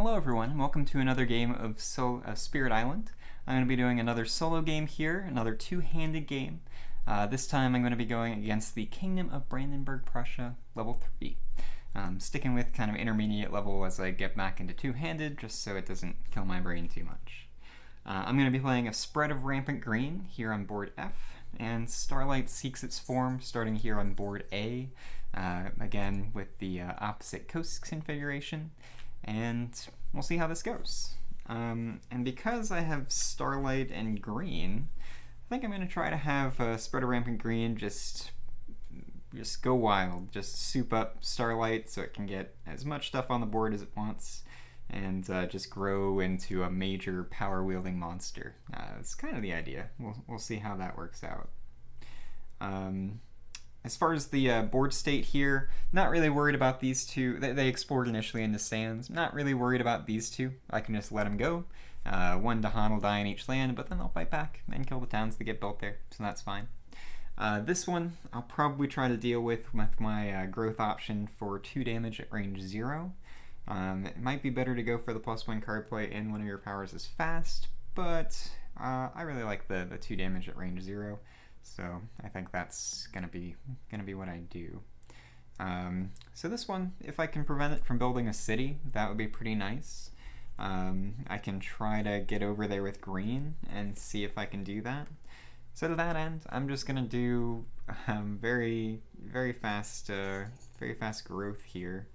Hello everyone, and welcome to another game of Spirit Island. I'm going to be doing another solo game here, another two-handed game. This time I'm going to be going against the Kingdom of Brandenburg-Prussia, level 3. Sticking with kind of intermediate level as I get back into two-handed, just so it doesn't kill my brain too much. I'm going to be playing a spread of Rampant Green here on board F, and Starlight Seeks Its Form starting here on board A, again with the opposite coast configuration. And we'll see how this goes. And because I have Starlight and Green, I think I'm going to try to have Spread of Rampant Green just go wild. Just soup up Starlight so it can get as much stuff on the board as it wants, and just grow into a major power-wielding monster. That's kind of the idea. We'll see how that works out. As far as the board state here, not really worried about these two. They explored initially into sands. Not really worried about these two. I can just let them go. One Dahan will die in each land, but then they'll fight back and kill the towns that get built there, so that's fine. This one, I'll probably try to deal with my growth option for 2 damage at range 0. It might be better to go for the +1 card play in one of your powers is fast, but I really like the 2 damage at range 0. So I think that's gonna be what I do. So this one, if I can prevent it from building a city, that would be pretty nice. I can try to get over there with green and see if I can do that. So to that end, I'm just gonna do very fast growth here.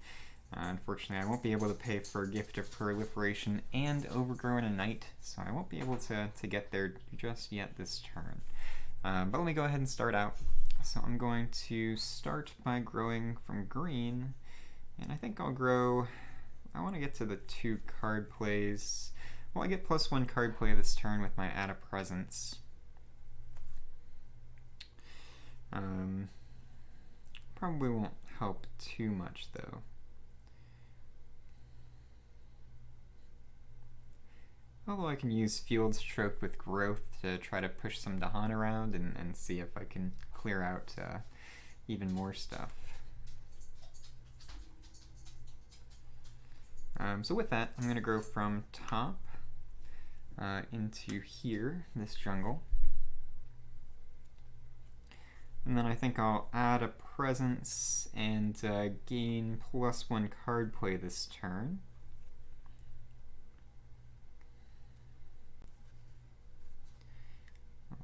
Unfortunately, I won't be able to pay for Gift of Proliferation and Overgrown Ignite, so I won't be able to get there just yet this turn. But let me go ahead and start out. So I'm going to start by growing from green, and I think I'll grow, I want to get to the 2 card plays. Well, I get +1 card play this turn with my Add a Presence. Probably won't help too much though. Although I can use Field Stroke with Growth to try to push some Dahan around and see if I can clear out even more stuff. So with that, I'm going to grow from top into here, this jungle. And then I think I'll add a Presence and gain +1 card play this turn.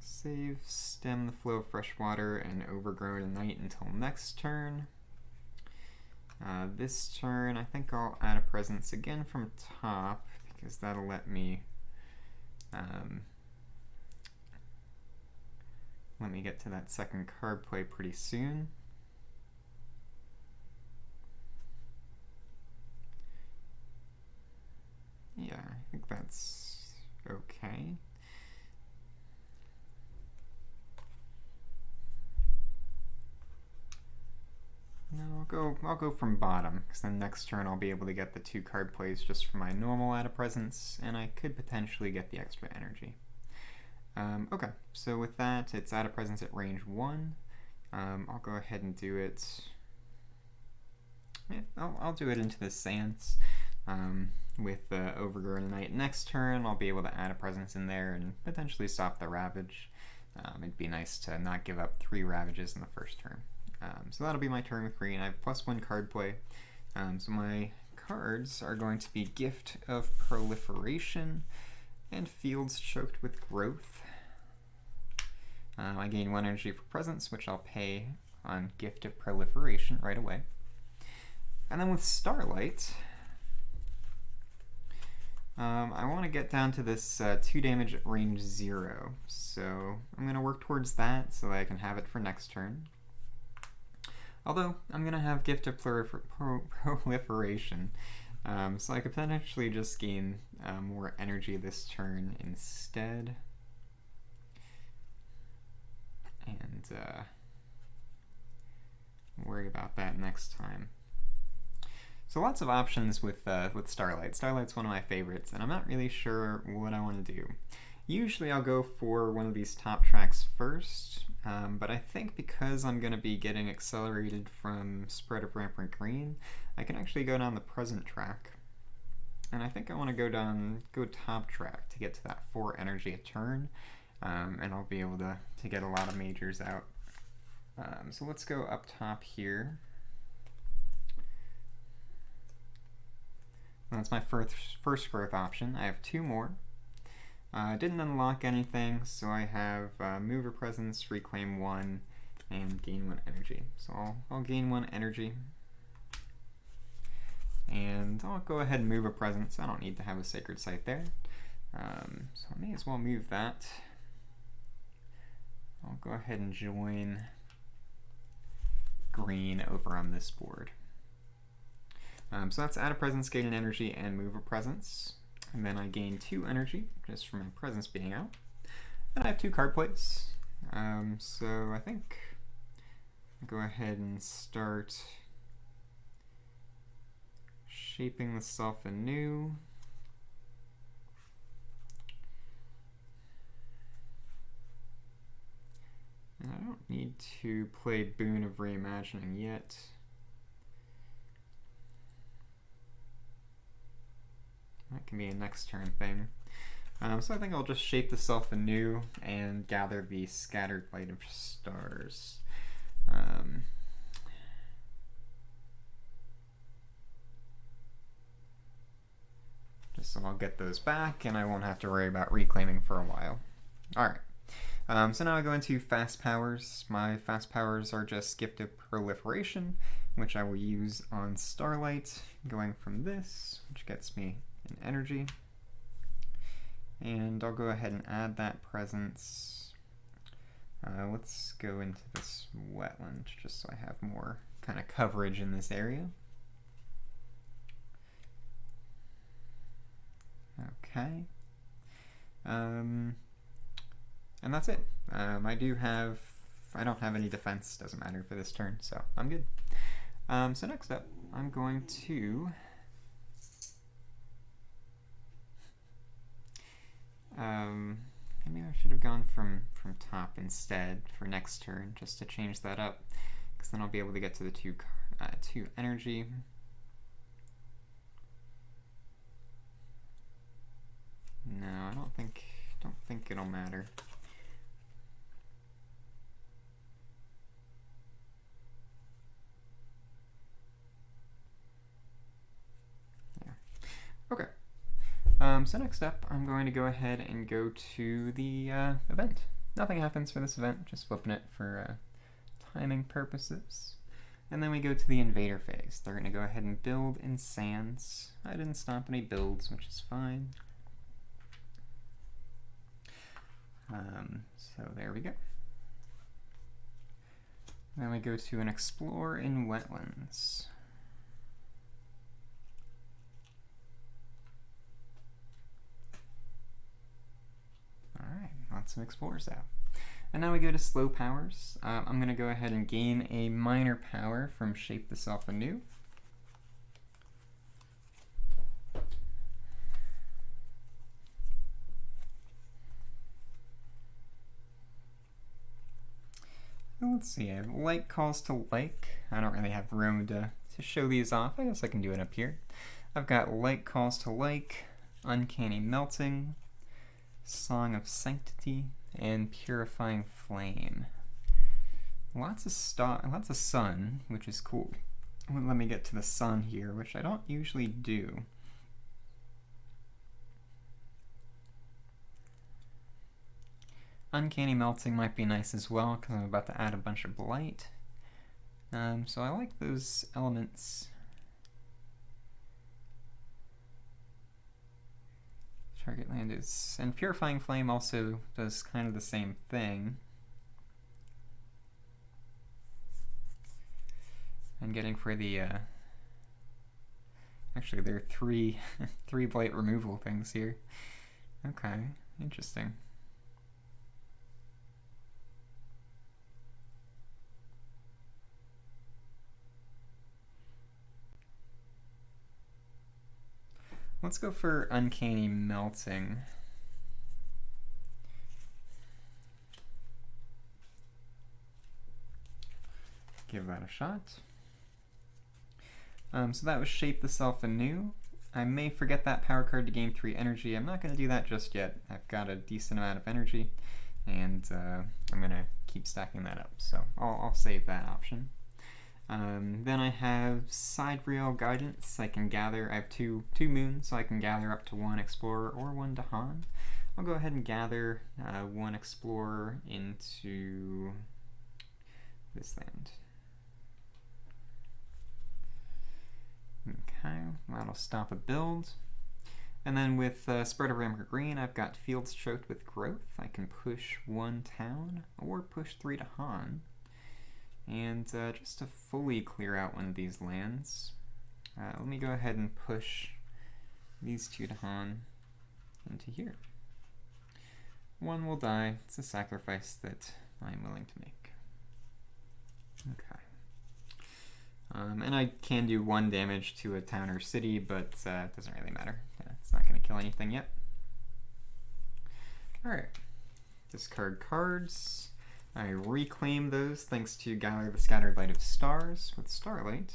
Save, stem the flow of fresh water, and Overgrown Ignite until next turn. This turn, I think I'll add a Presence again from top, because that'll let me get to that 2nd card play pretty soon. Yeah, I think that's okay. No, I'll go from bottom, because then next turn I'll be able to get the 2 card plays just for my normal Add a Presence, and I could potentially get the extra energy. Okay, so with that, it's Add a Presence at range 1. I'll go ahead and do it. Yeah, I'll do it into the sands with Overgrown Ignite. Next turn, I'll be able to add a Presence in there and potentially stop the Ravage. It'd be nice to not give up 3 Ravages in the first turn. So that'll be my turn with green. I have +1 card play. So my cards are going to be Gift of Proliferation and Fields Choked with Growth. I gain 1 energy for Presence, which I'll pay on Gift of Proliferation right away. And then with Starlight, I want to get down to this 2 damage at range 0. So I'm going to work towards that so that I can have it for next turn. Although, I'm going to have Gift of Proliferation, so I could potentially just gain more energy this turn instead. And worry about that next time. So lots of options with Starlight. Starlight's one of my favorites, and I'm not really sure what I want to do. Usually I'll go for one of these top tracks first, but I think because I'm going to be getting accelerated from Spread of Rampant Green, I can actually go down the present track. And I think I want to go top track to get to that 4 energy a turn, and I'll be able to get a lot of majors out. So let's go up top here. That's my first growth option. I have 2 more. Didn't unlock anything, so I have Move a Presence, Reclaim 1, and gain 1 energy. So I'll gain 1 energy. And I'll go ahead and move a presence. I don't need to have a sacred site there. So I may as well move that. I'll go ahead and join green over on this board. So that's add a presence, gain an energy, and move a presence. And then I gain 2 energy just from my presence being out. And I have 2 card plays. So I think I'll go ahead and start shaping the self anew. And I don't need to play Boon of Reimagining yet. That can be a next turn thing. So I think I'll just shape the self anew and gather the Scattered Light of Stars. Just so I'll get those back and I won't have to worry about reclaiming for a while. Alright. So now I go into fast powers. My fast powers are just Gift of Proliferation, which I will use on Starlight, going from this, which gets me an energy. And I'll go ahead and add that presence. Let's go into this wetland, just so I have more kind of coverage in this area. Okay. And that's it. I don't have any defense, doesn't matter for this turn, so I'm good. So next up, I'm going to maybe I should have gone from top instead for next turn, just to change that up, because then I'll be able to get to the 2 energy. No, I don't think it'll matter. Yeah. Okay. So next up, I'm going to go ahead and go to the event. Nothing happens for this event, just flipping it for timing purposes. And then we go to the invader phase. They're going to go ahead and build in sands. I didn't stop any builds, which is fine. So there we go. Then we go to an explore in wetlands. Alright, lots of explorers out. And now we go to slow powers. I'm going to go ahead and gain a minor power from Shape the Self Anew. Let's see, I have Like Calls to Like. I don't really have room to show these off. I guess I can do it up here. I've got Like Calls to Like, Uncanny Melting, Song of Sanctity, and Purifying Flame. Lots of sun, which is cool. Let me get to the sun here, which I don't usually do. Uncanny Melting might be nice as well, because I'm about to add a bunch of Blight. So I like those elements. Target land is... And Purifying Flame also does kind of the same thing. I'm getting for the... Actually, there are three Blight removal things here. Okay, interesting. Let's go for Uncanny Melting. Give that a shot. So that was Shape the Self Anew. I may forget that power card to gain 3 energy. I'm not going to do that just yet. I've got a decent amount of energy, and I'm going to keep stacking that up, so I'll save that option. Then I have Sidereal Guidance. I have two moons, so I can gather up to 1 Explorer or 1 Dahan. I'll go ahead and gather 1 Explorer into this land. Okay, that'll stop a build. And then with Spread of Rampant Green, I've got Fields Choked with Growth. I can push 1 town or push 3 Dahan. And just to fully clear out one of these lands, let me go ahead and push these 2 Dahan into here. 1 will die. It's a sacrifice that I'm willing to make. Okay. And I can do 1 damage to a town or city, but it doesn't really matter. It's not going to kill anything yet. Alright. Discard cards. I reclaim those thanks to Gather the Scattered Light of Stars with Starlight.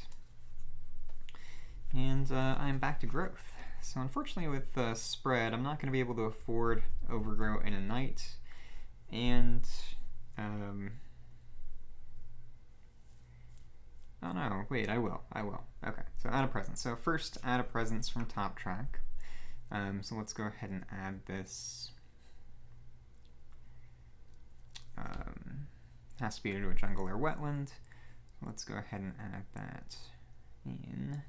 And I'm back to growth. So unfortunately with Spread, I'm not going to be able to afford Overgrow in a night. And oh no, wait, I will. Okay, so add a presence. So first, add a presence from top track. So let's go ahead and add this. Has to be to a jungle or wetland. So let's go ahead and add that in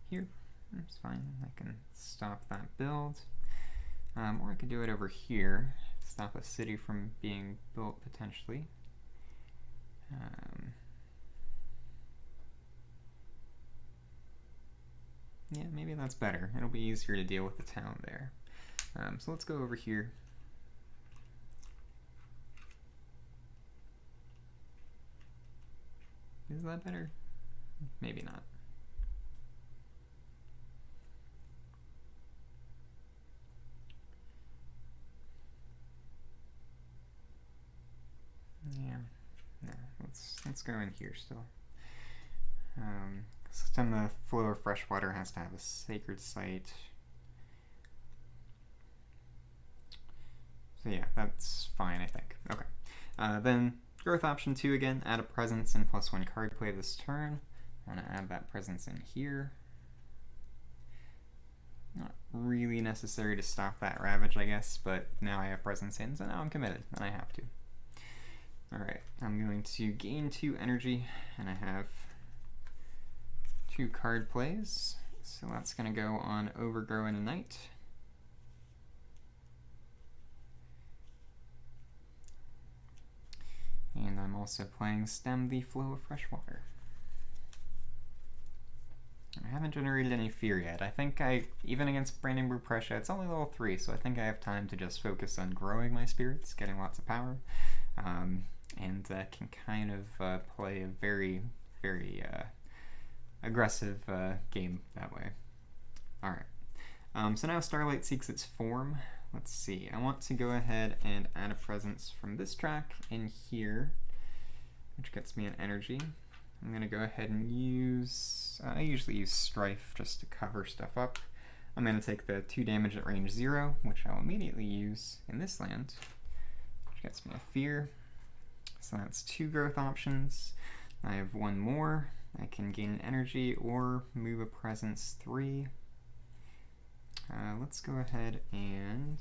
here. That's fine. I can stop that build. Or I could do it over here. Stop a city from being built potentially. Yeah, maybe that's better. It'll be easier to deal with the town there. So let's go over here. Is that better? Maybe not. Yeah, no, let's go in here still. Sometime the flow of fresh water has to have a sacred site. So yeah, that's fine, I think. Okay. Then growth option 2 again, add a presence and +1 card play this turn. I want to add that presence in here. Not really necessary to stop that Ravage, I guess, but now I have presence in, so now I'm committed, and I have to. Alright, I'm going to gain 2 energy, and I have 2 card plays. So that's going to go on Overgrow in a night. And I'm also playing Stem the Flow of Fresh Water. I haven't generated any fear yet. I think even against Brandenburg-Prussia, it's only level 3, so I think I have time to just focus on growing my spirits, getting lots of power, and can kind of play a very, very aggressive game that way. Alright, so now Starlight Seeks Its Form. Let's see, I want to go ahead and add a presence from this track in here, which gets me an energy. I'm going to go ahead and use, I usually use Strife just to cover stuff up. I'm going to take the 2 damage at range 0, which I'll immediately use in this land, which gets me a Fear. So that's 2 growth options. I have 1 more. I can gain an energy or move a presence 3. Let's go ahead and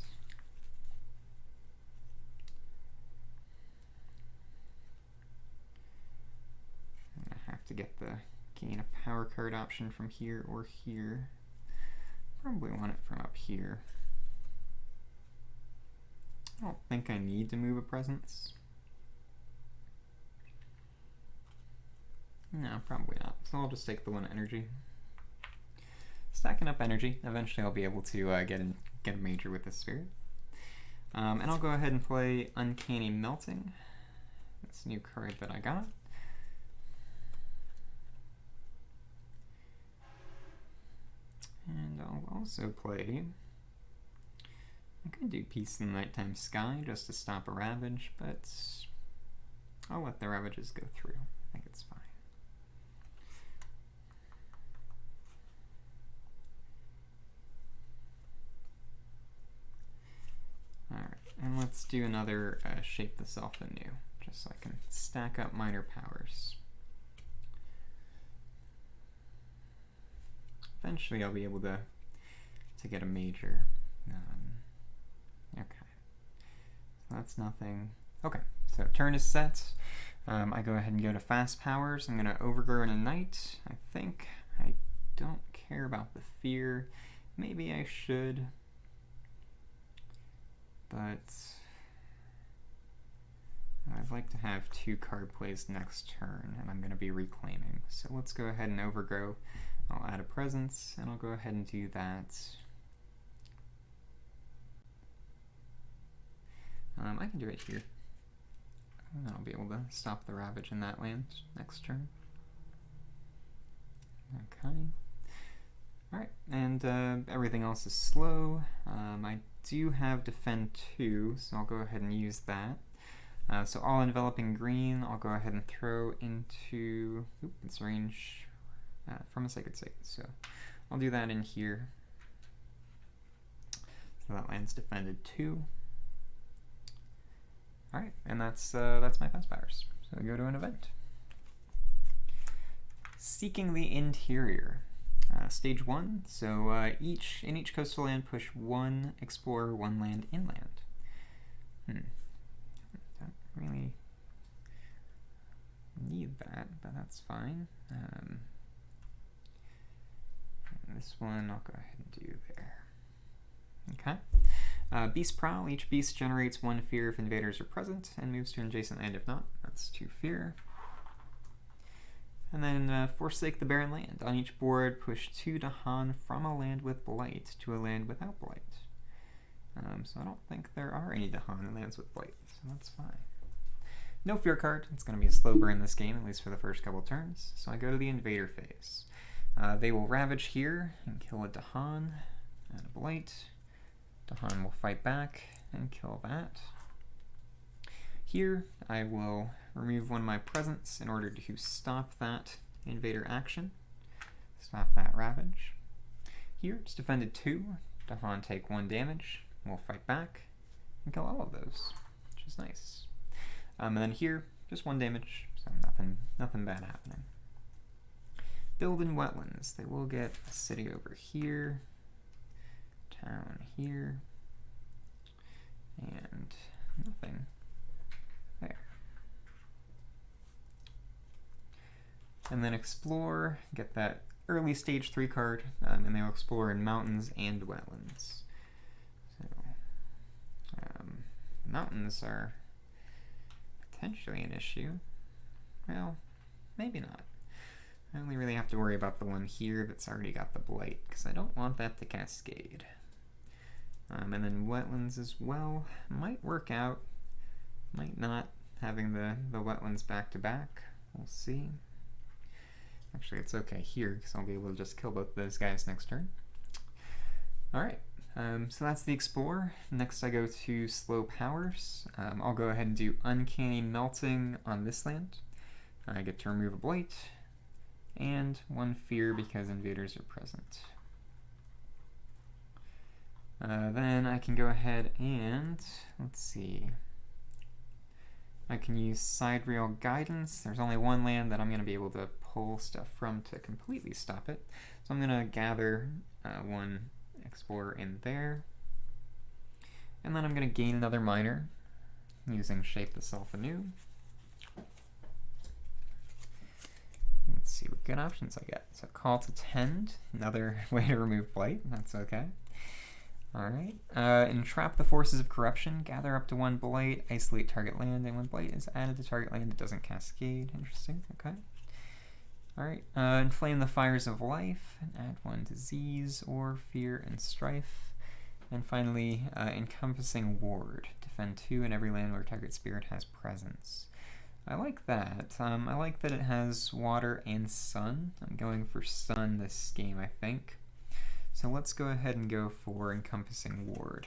I have to get the gain a power card option from here or here. Probably want it from up here. I don't think I need to move a presence. No, probably not. So I'll just take the 1 energy. Stacking up energy. Eventually I'll be able to get a major with this spirit. And I'll go ahead and play Uncanny Melting. That's a new card that I got. And I'll also play, I could do Peace in the Nighttime Sky just to stop a Ravage, but I'll let the Ravages go through. I think it's fine. And let's do another Shape the Self anew, just so I can stack up minor powers. Eventually I'll be able to get a major. Okay, so that's nothing. Okay, so turn is set. I go ahead and go to fast powers. I'm going to Overgrow and Ignite. I think I don't care about the fear. Maybe I should, but I'd like to have 2 card plays next turn, and I'm going to be reclaiming. So let's go ahead and Overgrow. I'll add a presence, and I'll go ahead and do that. I can do it here. And I'll be able to stop the Ravage in that land next turn. Okay. Alright, and everything else is slow. I do have Defend 2, so I'll go ahead and use that. So all enveloping green, I'll go ahead and throw into its range from a Sacred Site. So I'll do that in here. So that land's defended 2. Alright, and that's my fast powers. So we go to an event. Seeking the Interior. Stage 1, so in each coastal land push 1 explorer, 1 land inland. Don't really need that, but that's fine. This one I'll go ahead and do there. Okay. Beast Prowl, each beast generates 1 fear if invaders are present and moves to an adjacent land if not. That's 2 fear. And then Forsake the Barren Land. On each board, push 2 Dahan from a land with Blight to a land without Blight. So I don't think there are any Dahan lands with Blight, so that's fine. No fear card. It's going to be a slow burn this game, at least for the first couple turns. So I go to the Invader phase. They will Ravage here and kill a Dahan and a Blight. Dahan will fight back and kill that. Here, I will remove 1 of my presents in order to stop that invader action. Stop that Ravage. Here, it's defended 2. Dahan take 1 damage. We'll fight back and kill all of those, which is nice. And then here, just 1 damage, so nothing bad happening. Build in Wetlands. They will get a city over here, town here, and nothing there. And then Explore, get that early stage 3 card, and they'll explore in mountains and wetlands. So, mountains are potentially an issue. Well, maybe not. I only really have to worry about the one here that's already got the Blight, because I don't want that to cascade. And then wetlands as well. Might work out, might not, having the wetlands back to back. We'll see. Actually, it's okay here, because I'll be able to just kill both of those guys next turn. Alright, so that's the Explorer. Next I go to Slow Powers. I'll go ahead and do Uncanny Melting on this land. I get to remove a Blight, and 1 fear because invaders are present. Then I can go ahead and, let's see, I can use Side Rail Guidance. There's only 1 land that I'm going to be able to pull stuff from to completely stop it. So I'm going to gather 1 Explorer in there. And then I'm going to gain another Miner using Shape the Self anew. Let's see what good options I get. So Call to Tend, another way to remove Blight, that's okay. Alright, Entrap the Forces of Corruption, gather up to 1 Blight, isolate target land, and when Blight is added to target land, it doesn't cascade. Interesting, okay. Alright, Inflame the Fires of Life, and add 1 Disease, or Fear and Strife. And finally, Encompassing Ward, defend 2 in every land where target spirit has presence. I like that. I like that it has water and sun. I'm going for sun this game, I think. So let's go ahead and go for Encompassing Ward.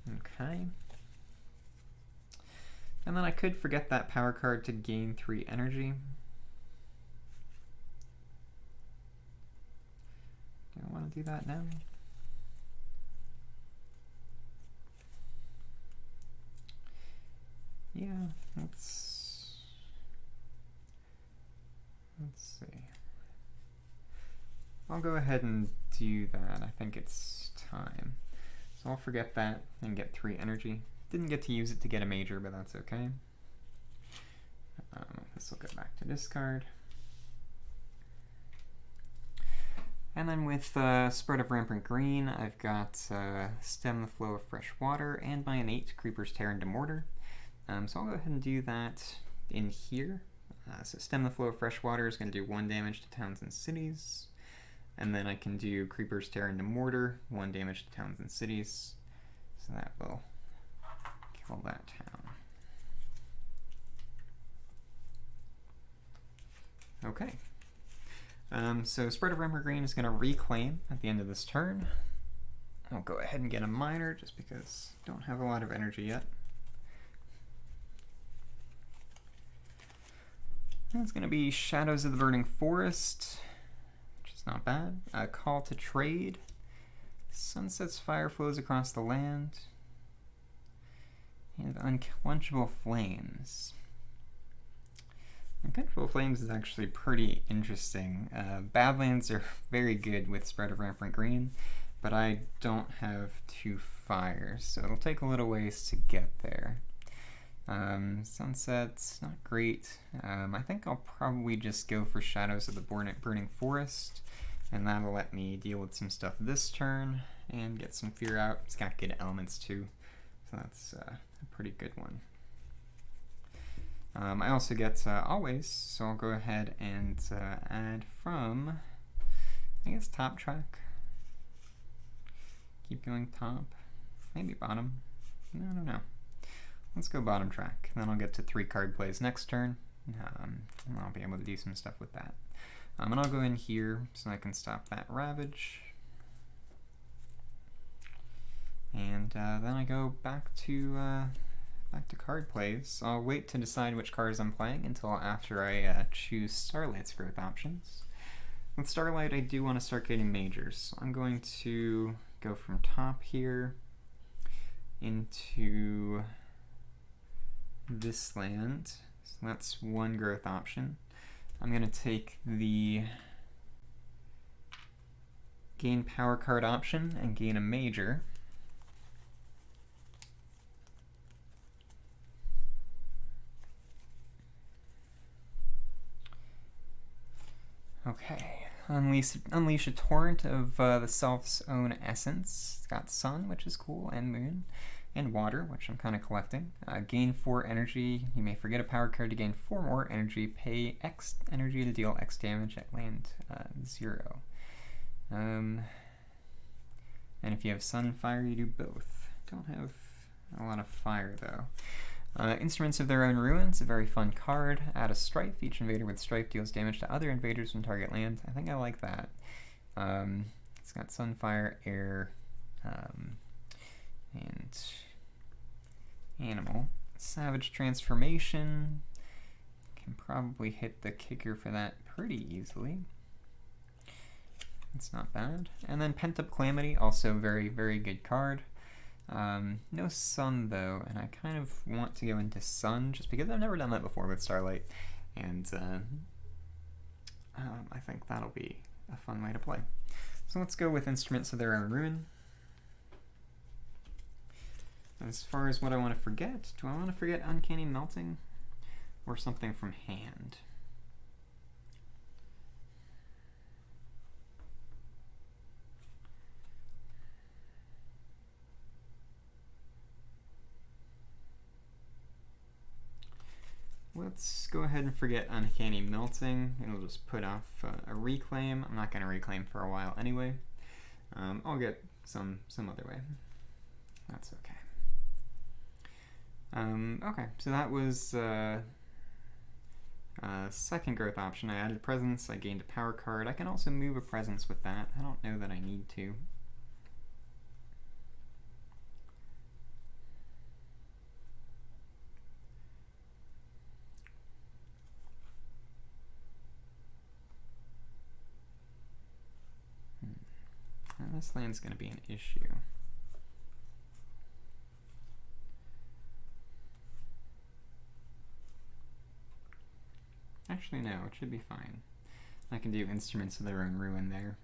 Okay. And then I could forget that power card to gain 3 energy. Do I want do that now. Yeah, let's see. I'll go ahead and do that. I think it's time. So I'll forget that and get 3 energy. Didn't get to use it to get a major, but that's okay. This will go back to discard. And then with Spread of Rampant Green, I've got Stem the Flow of Fresh Water and my innate Creepers Tear into Mortar. So I'll go ahead and do that in here. So Stem the Flow of Fresh Water is going to do 1 damage to towns and cities. And then I can do Creepers Tear into Mortar, 1 damage to towns and cities. So that will kill that town. Okay. So Spread of Rampant Green is going to reclaim at the end of this turn. I'll go ahead and get a miner just because I don't have a lot of energy yet. And it's going to be Shadows of the Burning Forest, which is not bad. Call to Trade. Sunset's fire flows across the land. And Unquenchable Flames. Unquenchable Flames is actually pretty interesting. Badlands are very good with Spread of Rampant Green, but I don't have 2 fires, so it'll take a little ways to get there. Sunset's not great. I think I'll probably just go for Shadows of the Burning Forest, and that'll let me deal with some stuff this turn and get some fear out. It's got good elements too, so that's a pretty good one. I also get Always, so I'll go ahead and add from, I guess, top track. Keep going top, maybe bottom. No, I don't know. Let's go bottom track. Then I'll get to 3 card plays next turn, and I'll be able to do some stuff with that. And I'll go in here so I can stop that Ravage. And then I go back to card plays. I'll wait to decide which cards I'm playing until after I choose Starlight's growth options. With Starlight, I do want to start getting majors. I'm going to go from top here into this land. So that's 1 growth option. I'm going to take the gain power card option and gain a major. Okay, unleash a torrent of the self's own essence. It's got sun, which is cool, and moon, and water, which I'm kind of collecting. Gain 4 energy. You may forget a power card to gain 4 more energy. Pay X energy to deal X damage at land 0. And if you have sun and fire, you do both. Don't have a lot of fire though. Instruments of Their Own Ruins, a very fun card. Add a Strife. Each invader with Strife deals damage to other invaders from target land. I think I like that. It's got sun, fire, air, and animal. Savage Transformation. Can probably hit the kicker for that pretty easily. It's not bad. And then Pent Up Calamity, also very, very good card. No sun though, and I kind of want to go into sun just because I've never done that before with Starlight, and I think that'll be a fun way to play. So let's go with Instruments of Their Own Ruin. As far as what I want to forget, do I want to forget Uncanny Melting or something from hand? Let's go ahead and forget Uncanny Melting. It'll just put off a reclaim. I'm not going to reclaim for a while anyway. I'll get some other way. That's okay. Okay, so that was second growth option. I added Presence. I gained a power card. I can also move a Presence with that. I don't know that I need to. And this land's going to be an issue. Actually, no, it should be fine. I can do Instruments of Their Own Ruin there.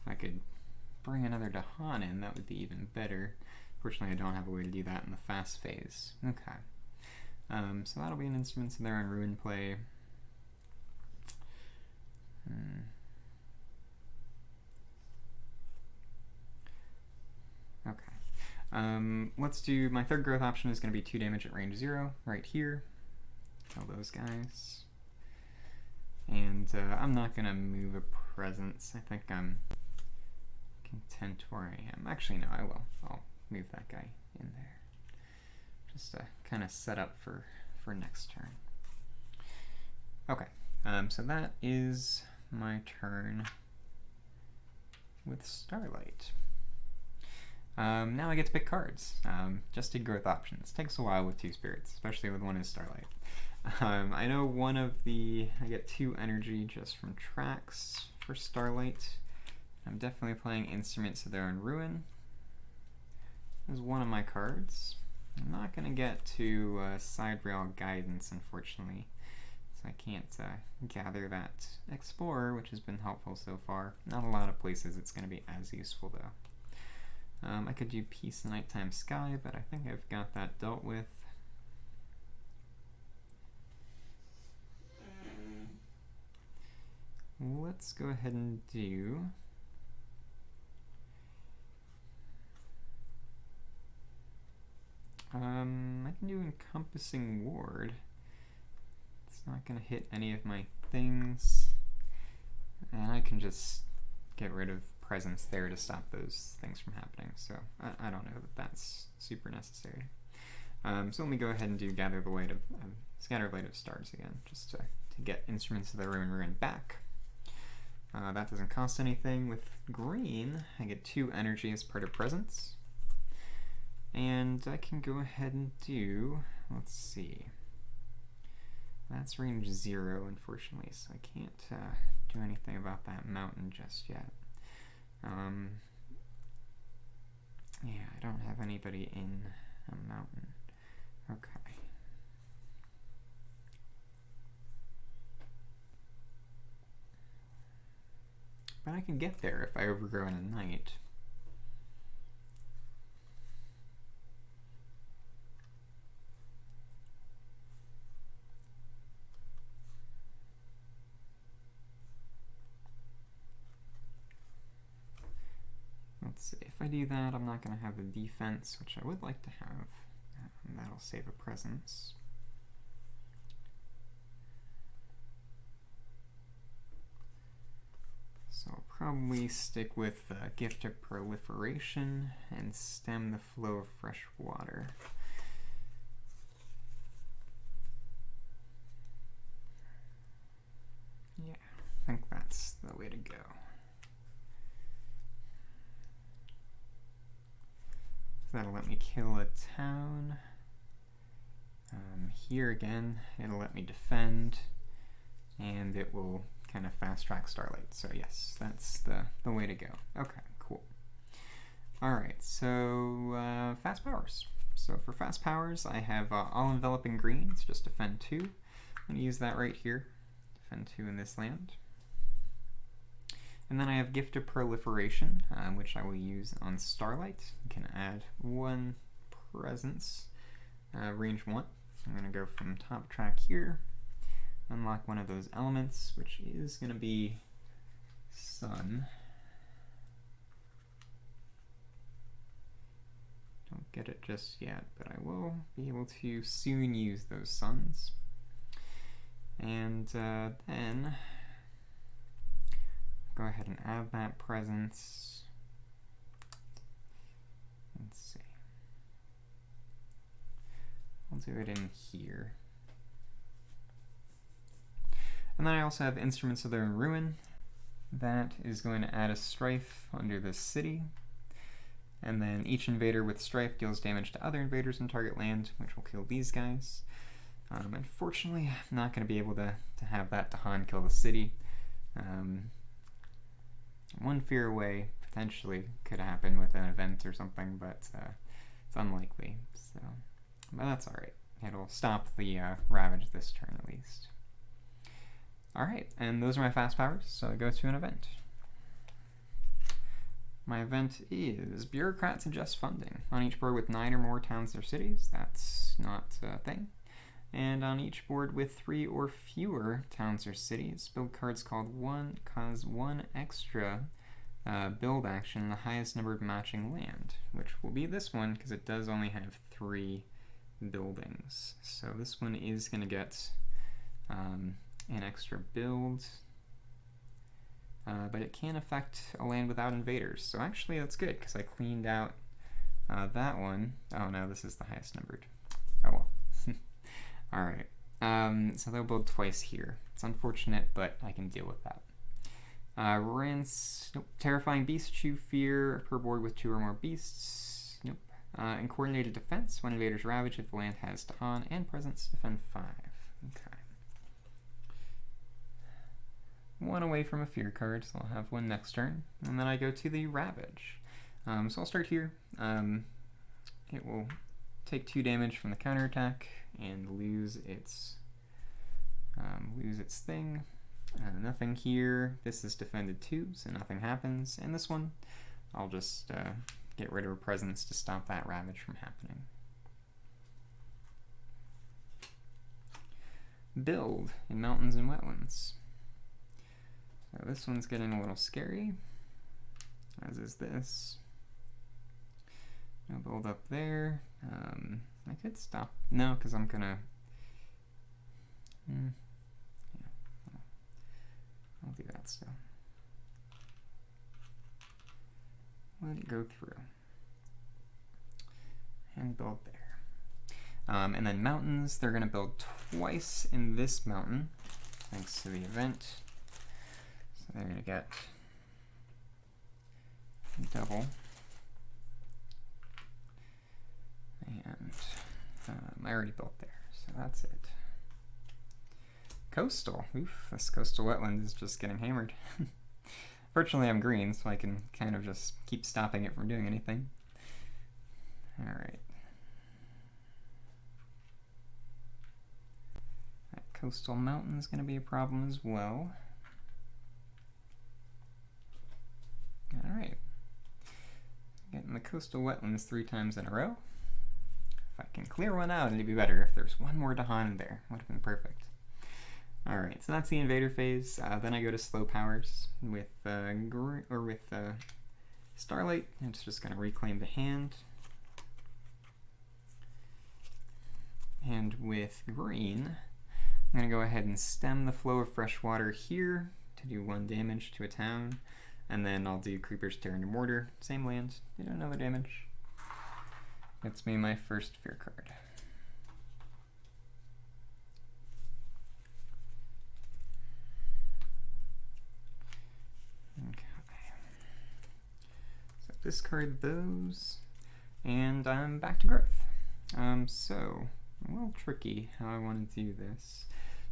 If I could bring another Dahan in, that would be even better. Fortunately, I don't have a way to do that in the fast phase. Okay. So that'll be an Instruments of Their Own Ruin play. Okay. Let's do, my third growth option is going to be 2 damage at range 0, right here. Kill those guys. And I'm not going to move a presence. I think I'm content where I am. Actually, no, I will. I'll move that guy in there. Just to kind of set up for next turn. Okay, so that is my turn with Starlight. Now I get to pick cards. Just did growth options. Takes a while with 2 spirits, especially with one as Starlight. I know one of the, I get 2 energy just from tracks for Starlight. I'm definitely playing Instruments of Their Own Ruin as one of my cards. I'm not going to get to Side Rail Guidance, unfortunately, so I can't gather that Explorer, which has been helpful so far. Not a lot of places it's going to be as useful, though. I could do Peace the Nighttime Sky, but I think I've got that dealt with. Let's go ahead and do... I can do Encompassing Ward. It's not going to hit any of my things. And I can just get rid of presence there to stop those things from happening. So I don't know that that's super necessary. So let me go ahead and do Gather the Light of Scatter Light of Stars again, just to get Instruments of Their Own Ruin back. That doesn't cost anything. With green, I get 2 energy as part of presence. And I can go ahead and do, let's see, that's range 0, unfortunately, so I can't do anything about that mountain just yet. Yeah, I don't have anybody in a mountain. Okay. But I can get there if I overgrow in a night. Let's see, if I do that, I'm not going to have the defense, which I would like to have. And that'll save a presence. So I'll probably stick with Gift of Proliferation and stem the flow of fresh water. Yeah, I think that's the way to go. That'll let me kill a town. Here again, it'll let me defend, and it will kind of fast track Starlight. So yes, that's the way to go. Okay, cool. Alright, so fast powers. So for fast powers, I have All Enveloping Green. It's just defend 2. I'm going to use that right here. Defend 2 in this land. And then I have Gift of Proliferation, which I will use on Starlight. You can add 1 presence, range 1. So I'm going to go from top track here, unlock one of those elements, which is going to be Sun. Don't get it just yet, but I will be able to soon use those suns. And then go ahead and add that presence. Let's see. I'll do it in here. And then I also have Instruments of Their Own Ruin. That is going to add a strife under this city. And then each invader with strife deals damage to other invaders in target land, which will kill these guys. Unfortunately, I'm not going to be able to have that Dahan kill the city. One fear away potentially could happen with an event or something, but it's unlikely. So, but that's all right. It'll stop the ravage this turn at least. All right, and those are my fast powers. So I go to an event. My event is Bureaucrats Adjust Funding. On each board with 9 or more towns or cities, that's not a thing. And on each board with 3 or fewer towns or cities, build cards called cause 1 extra build action in the highest number of matching land, which will be this one because it does only have 3 buildings. So this one is going to get an extra build. But it can affect a land without invaders. So actually that's good, because I cleaned out that one. Oh no, this is the highest numbered. Oh well. Alright. So they'll build twice here. It's unfortunate, but I can deal with that. Terrifying beasts chew fear per board with 2 or more beasts. Nope. And coordinated defense. When invaders ravage, if the land has Dahan and presence, defend 5. Okay. 1 away from a fear card, so I'll have 1 next turn. And then I go to the Ravage. So I'll start here. It will take 2 damage from the counterattack and lose its thing. Nothing here. This is defended 2, so nothing happens. And this one, I'll just get rid of a presence to stop that Ravage from happening. Build in Mountains and Wetlands. So this one's getting a little scary, as is this. No build up there. I could stop. No, because I'm gonna. Yeah, I'll do that still. Let it go through. And build there. And then mountains, they're gonna build twice in this mountain, thanks to the event. So they're going to get double. And I already built there, so that's it. Coastal. Oof, this coastal wetland is just getting hammered. Fortunately, I'm green, so I can kind of just keep stopping it from doing anything. Alright. That coastal mountain is going to be a problem as well. Alright. Getting the coastal wetlands 3 times in a row. If I can clear one out, it'd be better. If there's 1 more Dahan there, would have been perfect. Alright, so that's the invader phase. Then I go to slow powers with Starlight. It's just going to reclaim the hand. And with green, I'm going to go ahead and stem the flow of fresh water here to do 1 damage to a town. And then I'll do Creepers Tear into Mortar, same land, do another damage. Gets me my first fear card. Okay. So discard those, and I'm back to growth. So, a little tricky how I want to do this,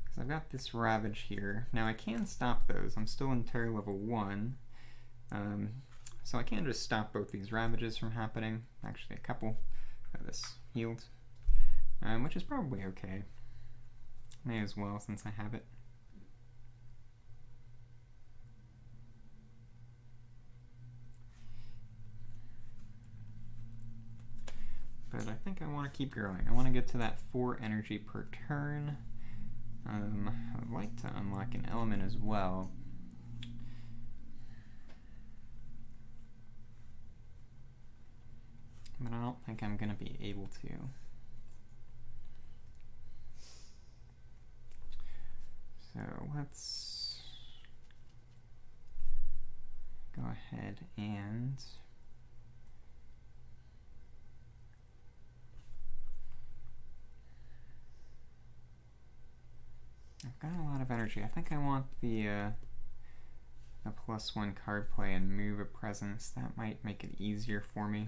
because I've got this Ravage here. Now I can stop those, I'm still in Terror level 1. So I can just stop both these Ravages from happening. Actually, a couple. This healed, which is probably okay. May as well since I have it. But I think I want to keep growing. I want to get to that 4 energy per turn. I would like to unlock an element as well. But I don't think I'm going to be able to. So let's go ahead and I've got a lot of energy. I think I want the +1 card play and move a presence. That might make it easier for me.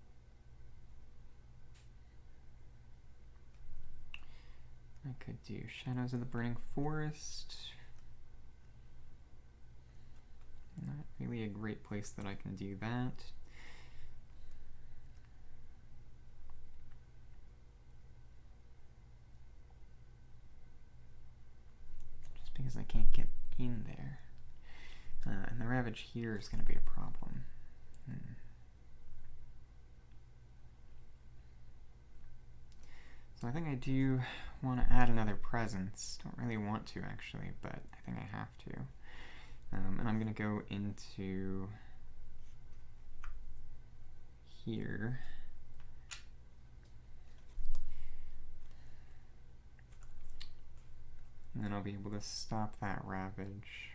I could do Shadows of the Burning Forest. Not really a great place that I can do that. Just because I can't get in there. And the Ravage here is going to be a problem. So I think I do want to add another presence. Don't really want to, actually, but I think I have to. And I'm going to go into here. And then I'll be able to stop that Ravage.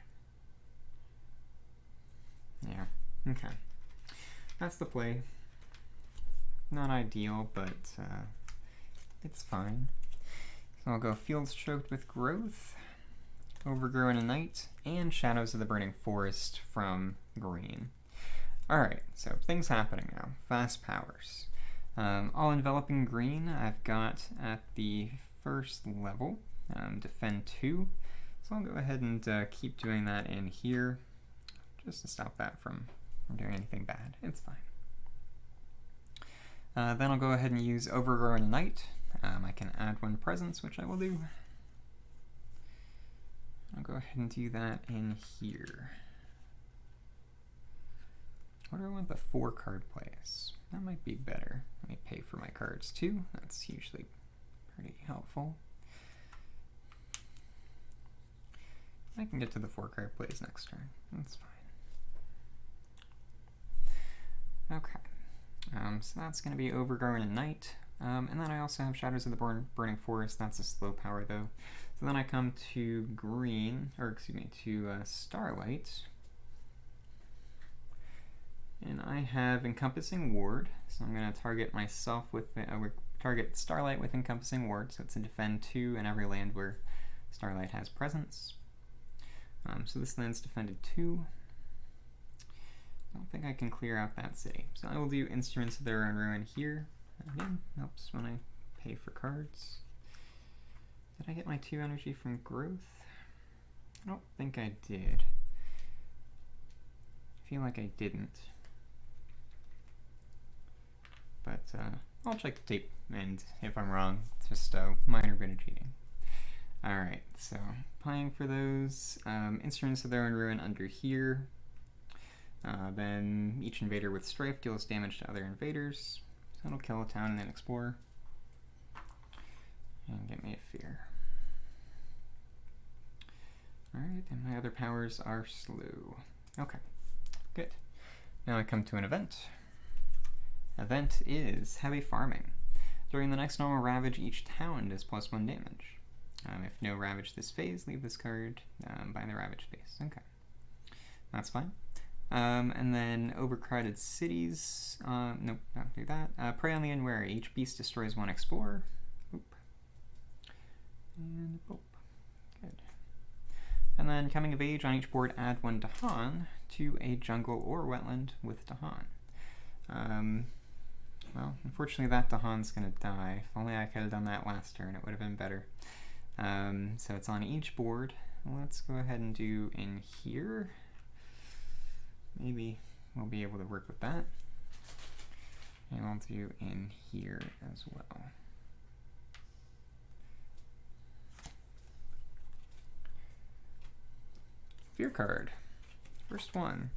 Yeah, okay. That's the play. Not ideal, but it's fine. So I'll go Field Choked with Growth, Overgrown in Night, and Shadows of the Burning Forest from green. Alright, so things happening now. Fast powers. All Enveloping Green I've got at the first level. Defend 2. So I'll go ahead and keep doing that in here, just to stop that from doing anything bad. It's fine. Then I'll go ahead and use Overgrown Night. I can add 1 presence, which I will do. I'll go ahead and do that in here. What do I want the 4 card plays? That might be better. Let me pay for my cards too. That's usually pretty helpful. I can get to the 4 card plays next turn. That's fine. Okay. So that's going to be Overgrown in Night. And then I also have Shadows of the Burning Forest. That's a slow power though. So then I come to green, or excuse me, to Starlight. And I have Encompassing Ward. So I'm going to target myself with, target Starlight with Encompassing Ward. So it's a defend 2 in every land where Starlight has presence. So this land's defended 2. I don't think I can clear out that city. So I will do Instruments of Their Own Ruin here. Again, helps when I pay for cards. Did I get my 2 energy from growth? I don't think I did. I feel like I didn't. But I'll check the tape, and if I'm wrong, it's just a minor bit of cheating. Alright, so playing for those. Instruments of Their Own Ruin under here. Then each invader with Strife deals damage to other invaders. So it'll kill a town and then explore. And get me a fear. Alright, and my other powers are slew. Okay, good. Now I come to an event. Event is Heavy Farming. During the next normal Ravage, each town does +1 damage. If no Ravage this phase, leave this card by the Ravage space. Okay, that's fine. And then Overcrowded Cities. Nope, don't do that. Prey on the Unwary. Each beast destroys 1 explorer. Oop. And boop. Good. And then Coming of Age, on each board add 1 Dahan to a jungle or wetland with Dahan. Well, unfortunately that Dahan's gonna die. If only I could have done that last turn, it would have been better. So it's on each board. Let's go ahead and do in here. Maybe we'll be able to work with that. And I'll do in here as well. Fear card. First one.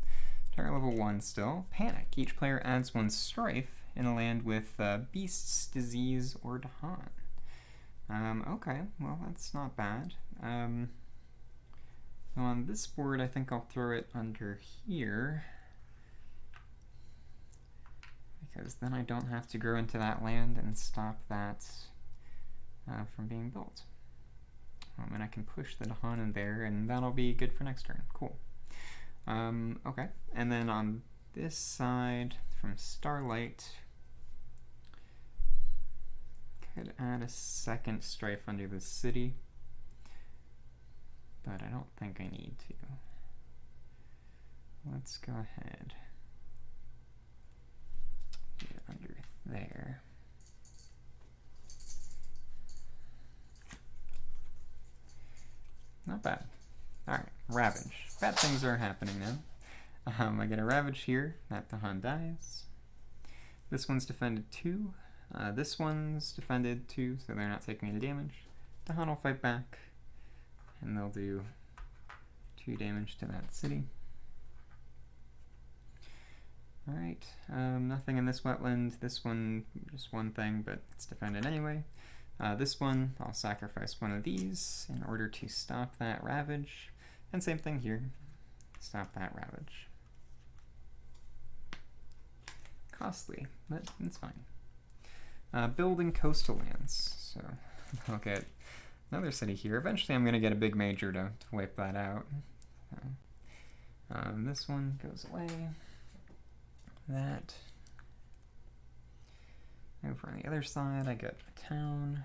Terror level 1 still. Panic. Each player adds 1 Strife in a land with Beasts, Disease, or Dahan. Okay, well that's not bad. So on this board I think I'll throw it under here, because then I don't have to grow into that land and stop that from being built. And I can push the Dahan in there, and that'll be good for next turn. Cool. Okay, and then on this side from Starlight, could add a second Strife under the city, but I don't think I need to. Let's go ahead. Get it under there. Not bad. Alright, Ravage. Bad things are happening now. I get a Ravage here. That Dahan dies. This one's defended 2. This one's defended 2, so they're not taking any damage. Dahan will fight back, and they'll do 2 damage to that city. Alright, nothing in this wetland. This one, just one thing, but it's defended anyway. This one, I'll sacrifice one of these in order to stop that Ravage. And same thing here. Stop that Ravage. Costly, but it's fine. Building coastal lands. So I'll get another city here. Eventually I'm going to get a big major to wipe that out. So, this one goes away. That. Over on the other side, I get a town,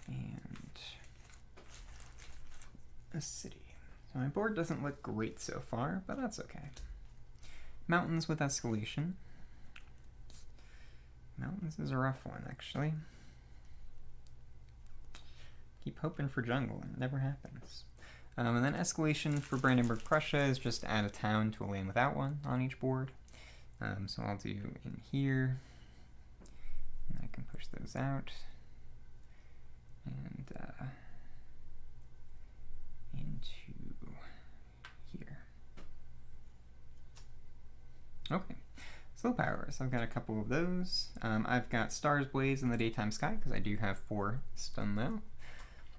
and a city. So my board doesn't look great so far, but that's okay. Mountains with escalation. Mountains is a rough one, actually. Keep hoping for jungle, and it never happens. And then escalation for Brandenburg-Prussia is just add a town to a land without one on each board. So I'll do in here, and I can push those out, and into here. Okay, slow powers. I've got a couple of those. I've got Stars Blaze in the daytime sky because I do have 4 stun now.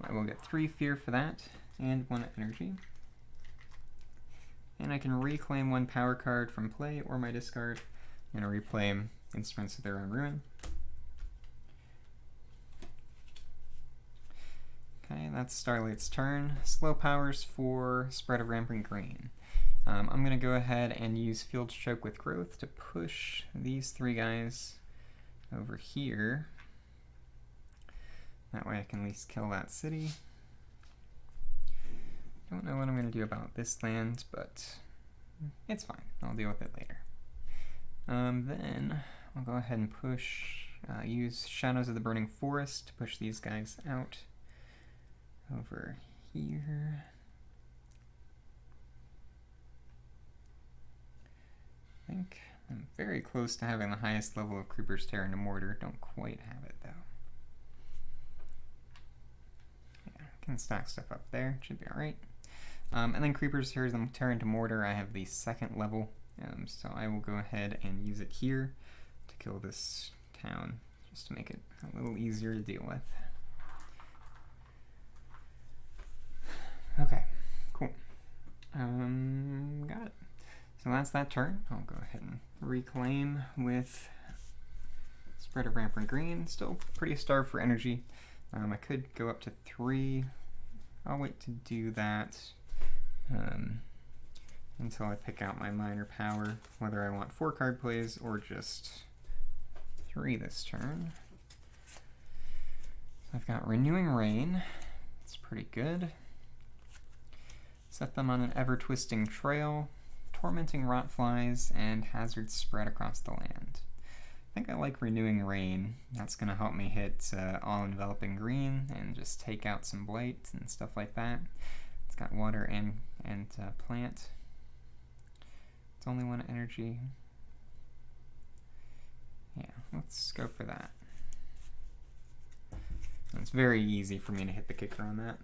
I will get 3 fear for that, and 1 energy. And I can reclaim 1 power card from play or my discard. I'm going to replay Instruments of Their Own Ruin. Okay, that's Starlight's turn. Slow powers for Spread of Rampant Green. I'm going to go ahead and use Field Choke with Growth to push these 3 guys over here. That way I can at least kill that city. Don't know what I'm going to do about this land, but it's fine. I'll deal with it later. Then I'll go ahead and push, use Shadows of the Burning Forest to push these guys out over here. I think I'm very close to having the highest level of Creepers Tear into Mortar. Don't quite have it, though. Yeah, I can stack stuff up there. Should be alright. And then Creepers Tear into Mortar, I have the 2nd level, so I will go ahead and use it here to kill this town, just to make it a little easier to deal with. Okay, cool. Got it. So that's that turn. I'll go ahead and reclaim with Spread of Rampant Green. Still pretty starved for energy. I could go up to 3. I'll wait to do that. Until I pick out my minor power, whether I want 4 card plays or just 3 this turn. So I've got Renewing Rain. It's pretty good. Set them on an ever-twisting trail, Tormenting Rotflies, and Hazards spread across the land. I think I like Renewing Rain. That's going to help me hit All-Enveloping Green and just take out some blight and stuff like that. It's got water and plant. It's only 1 energy. Yeah, let's go for that. It's very easy for me to hit the kicker on that.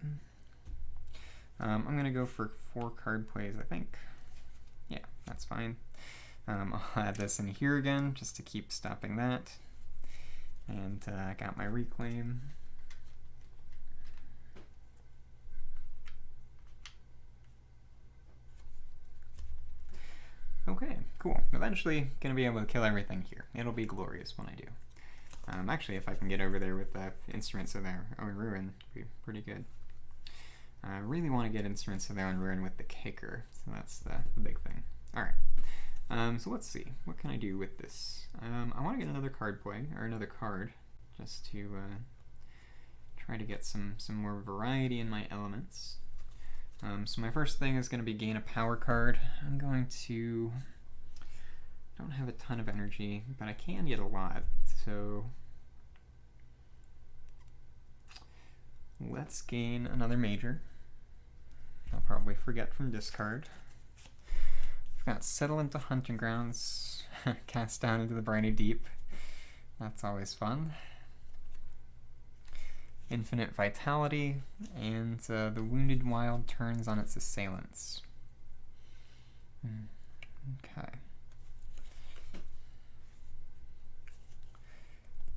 I'm going to go for 4 card plays, I think. Yeah, that's fine. I'll add this in here again just to keep stopping that. And I got my reclaim. Okay, cool. Eventually going to be able to kill everything here. It'll be glorious when I do. Actually, if I can get over there with the Instruments of Their Own Ruin, it'd be pretty good. I really want to get Instruments of Their Own Ruin with the kicker, so that's the big thing. Alright, so let's see. What can I do with this? I want to get another card play, or another card, just to try to get some more variety in my elements. So my first thing is going to be gain a power card. I'm going to... don't have a ton of energy, but I can get a lot, so... let's gain another major. I'll probably forget from discard. I've got Settle into Hunting Grounds, Cast Down into the Briny Deep. That's always fun. Infinite Vitality, and the Wounded Wild turns on its assailants. Okay.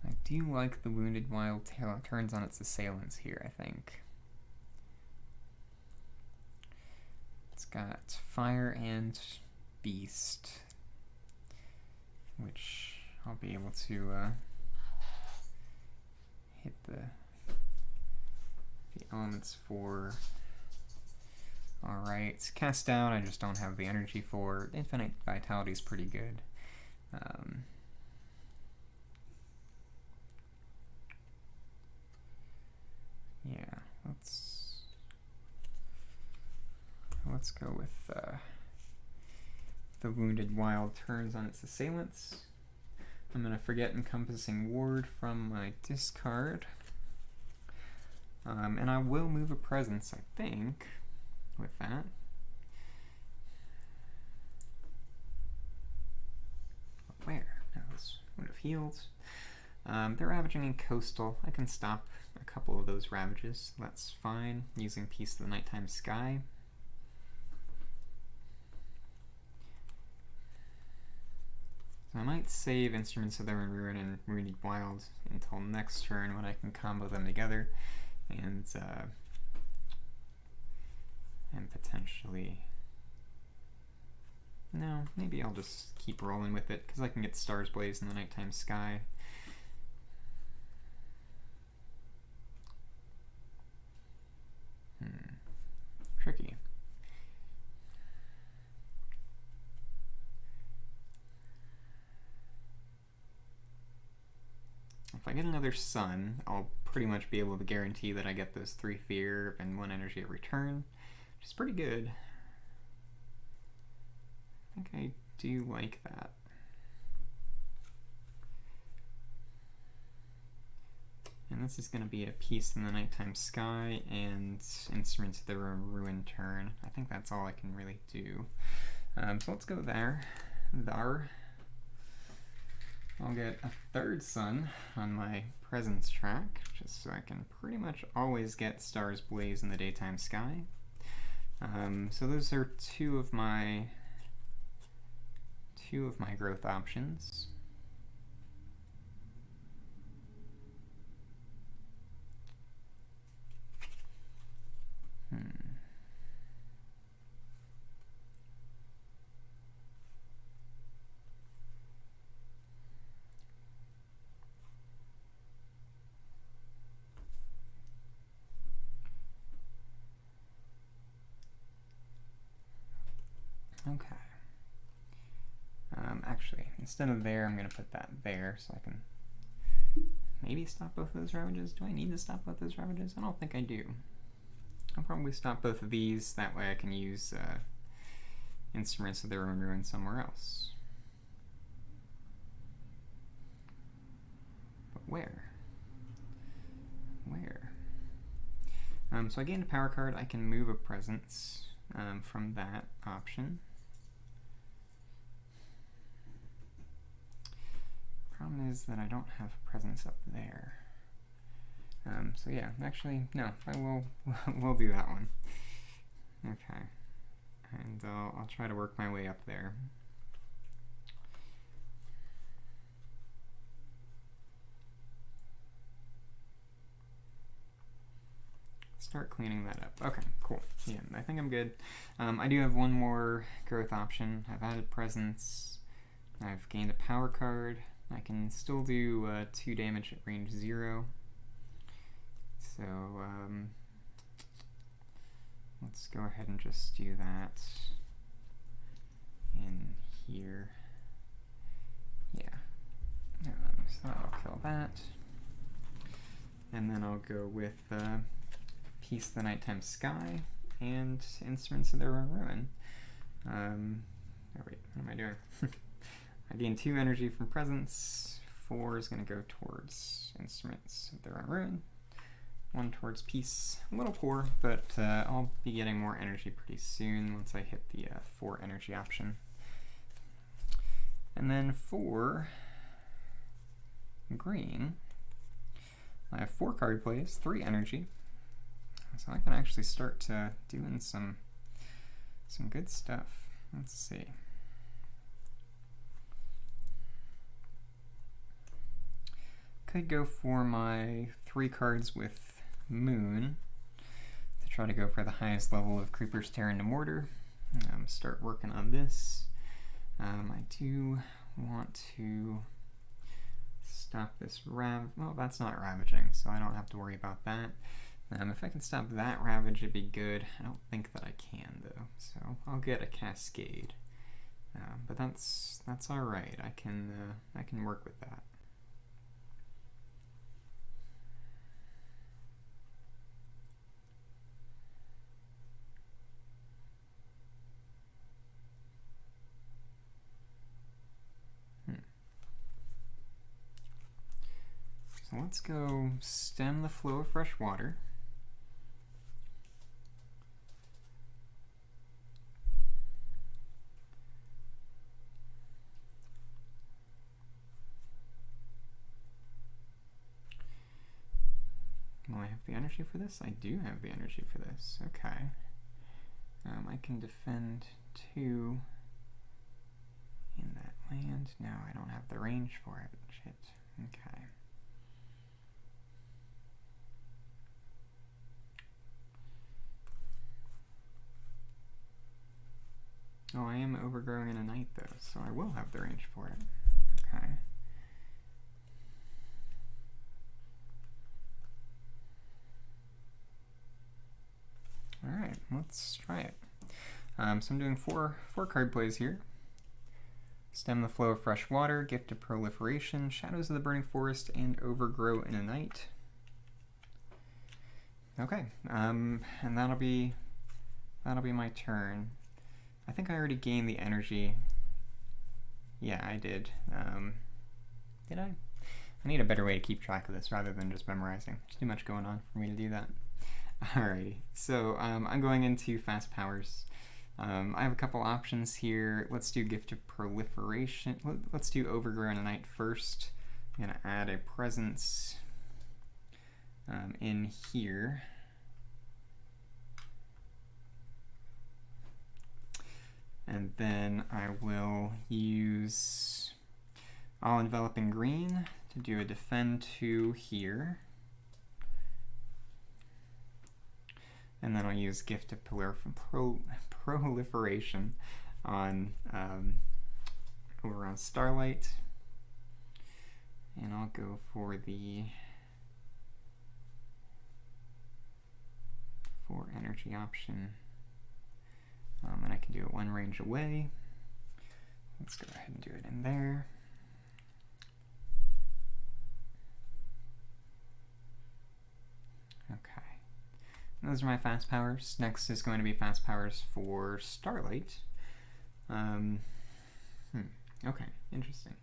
I do like the Wounded Wild turns on its assailants here, I think. It's got Fire and Beast, which I'll be able to hit the elements for. Alright, Cast Down I just don't have the energy for. Infinite Vitality is pretty good. Yeah, let's go with the Wounded Wild turns on its assailants. I'm going to forget Encompassing Ward from my discard. And I will move a presence, I think, with that. Where? No, this would have healed. They're ravaging in coastal. I can stop a couple of those ravages. That's fine, using Piece of the Nighttime Sky. So I might save Instruments of the Ruin and Wounded Wild until next turn when I can combo them together and potentially. No, maybe I'll just keep rolling with it because I can get Stars Blaze in the Nighttime Sky. Tricky. If I get another Sun, I'll pretty much be able to guarantee that I get those 3 fear and 1 energy at return, which is pretty good. I think I do like that. And this is going to be a Piece in the Nighttime Sky and Instruments of the Ruin turn. I think that's all I can really do. So let's go there. I'll get a 3rd Sun on my Presence track, just so I can pretty much always get Stars Blaze in the Daytime Sky. So those are two of my growth options. Okay. Actually, instead of there, I'm going to put that there so I can maybe stop both of those ravages. Do I need to stop both those ravages? I don't think I do. I'll probably stop both of these. That way I can use Instruments of the Ruin somewhere else. But where? Where? So I gained a power card. I can move a presence from that option. Problem is that I don't have a presence up there. So yeah, actually, no, we'll do that one. Okay, and I'll try to work my way up there. Start cleaning that up. Okay, cool. Yeah, I think I'm good. I do have one more growth option. I've added presence. I've gained a power card. I can still do 2 damage at range 0. So let's go ahead and just do that in here. Yeah. So I'll kill that. And then I'll go with Piece of the Nighttime Sky and Instruments of the Ruin. Oh wait, what am I doing? I gain 2 energy from Presence. 4 is going to go towards Instruments of the Ruin. One towards peace. A little poor, but I'll be getting more energy pretty soon once I hit the 4 energy option. And then for green, I have 4 card plays, 3 energy. So I can actually start doing some good stuff. Let's see. Could go for my 3 cards with Moon to try to go for the highest level of Creepers, Tear into Mortar. Start working on this. I do want to stop this well, that's not ravaging, so I don't have to worry about that. If I can stop that ravage, it'd be good. I don't think that I can, though, so I'll get a Cascade. But that's all right. I can work with that. So let's go stem the flow of fresh water. Do I have the energy for this? I do have the energy for this. Okay. I can defend 2 in that land. No, I don't have the range for it. Shit. Okay. Oh, I am overgrowing in a night, though, so I will have the range for it. Okay. Alright, let's try it. So I'm doing four card plays here. Stem the flow of fresh water, Gift of Proliferation, Shadows of the Burning Forest, and Overgrow in a Night. Okay, and that'll be my turn. I think I already gained the energy. Yeah, I did. Did I? I need a better way to keep track of this rather than just memorizing. There's too much going on for me to do that. Alrighty, so I'm going into fast powers. I have a couple options here. Let's do Gift of Proliferation. Let's do Overgrow in a Night first. I'm going to add a presence in here. And then I will use All Enveloping Green to do a defend 2 here. And then I'll use Gift of Proliferation on over on Starlight. And I'll go for the 4 energy option. And I can do it 1 range away. Let's go ahead and do it in there. Okay. Those are my fast powers. Next is going to be fast powers for Starlight. Okay, interesting.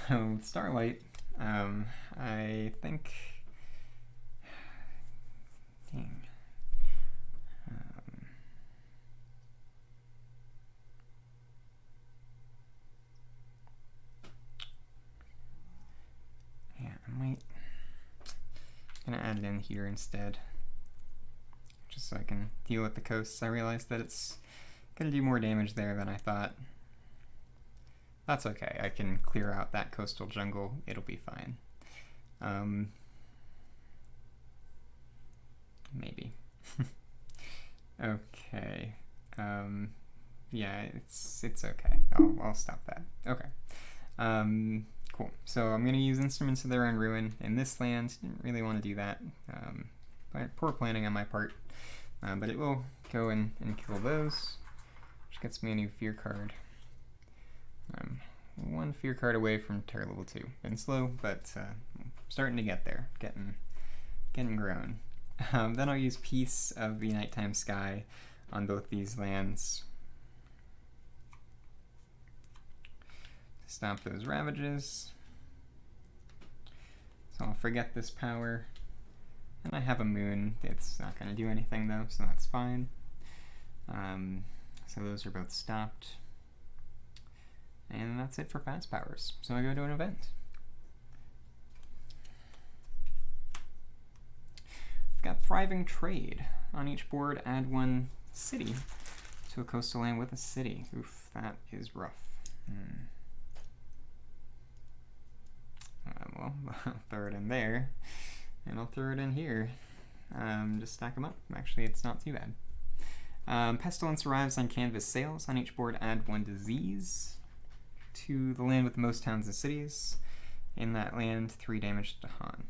So Starlight, I think. Dang. Yeah, I'm gonna add it in here instead, just so I can deal with the coasts. I realized that it's gonna do more damage there than I thought. That's okay, I can clear out that coastal jungle, it'll be fine. Maybe. Okay. Yeah, it's okay. I'll stop that. Okay. Cool. So I'm going to use Instruments of Their Own Ruin in this land. Didn't really want to do that. Poor planning on my part. But it will go and kill those, which gets me a new fear card. I'm 1 fear card away from Terror level 2. Been slow, but starting to get there. Getting grown. Then I'll use Piece of the Nighttime Sky on both these lands to stop those ravages. So I'll forget this power, And I have a moon. It's not going to do anything though, so that's fine. So those are both stopped. And that's it for fast powers. So I go to an event. I've got Thriving Trade. On each board, add one city to a coastal land with a city. Oof, that is rough. Well, I'll throw it in there, and I'll throw it in here. Just stack them up. Actually, it's not too bad. Pestilence arrives on canvas sails. On each board, add one disease to the land with the most towns and cities. In that land, 3 damage to Han.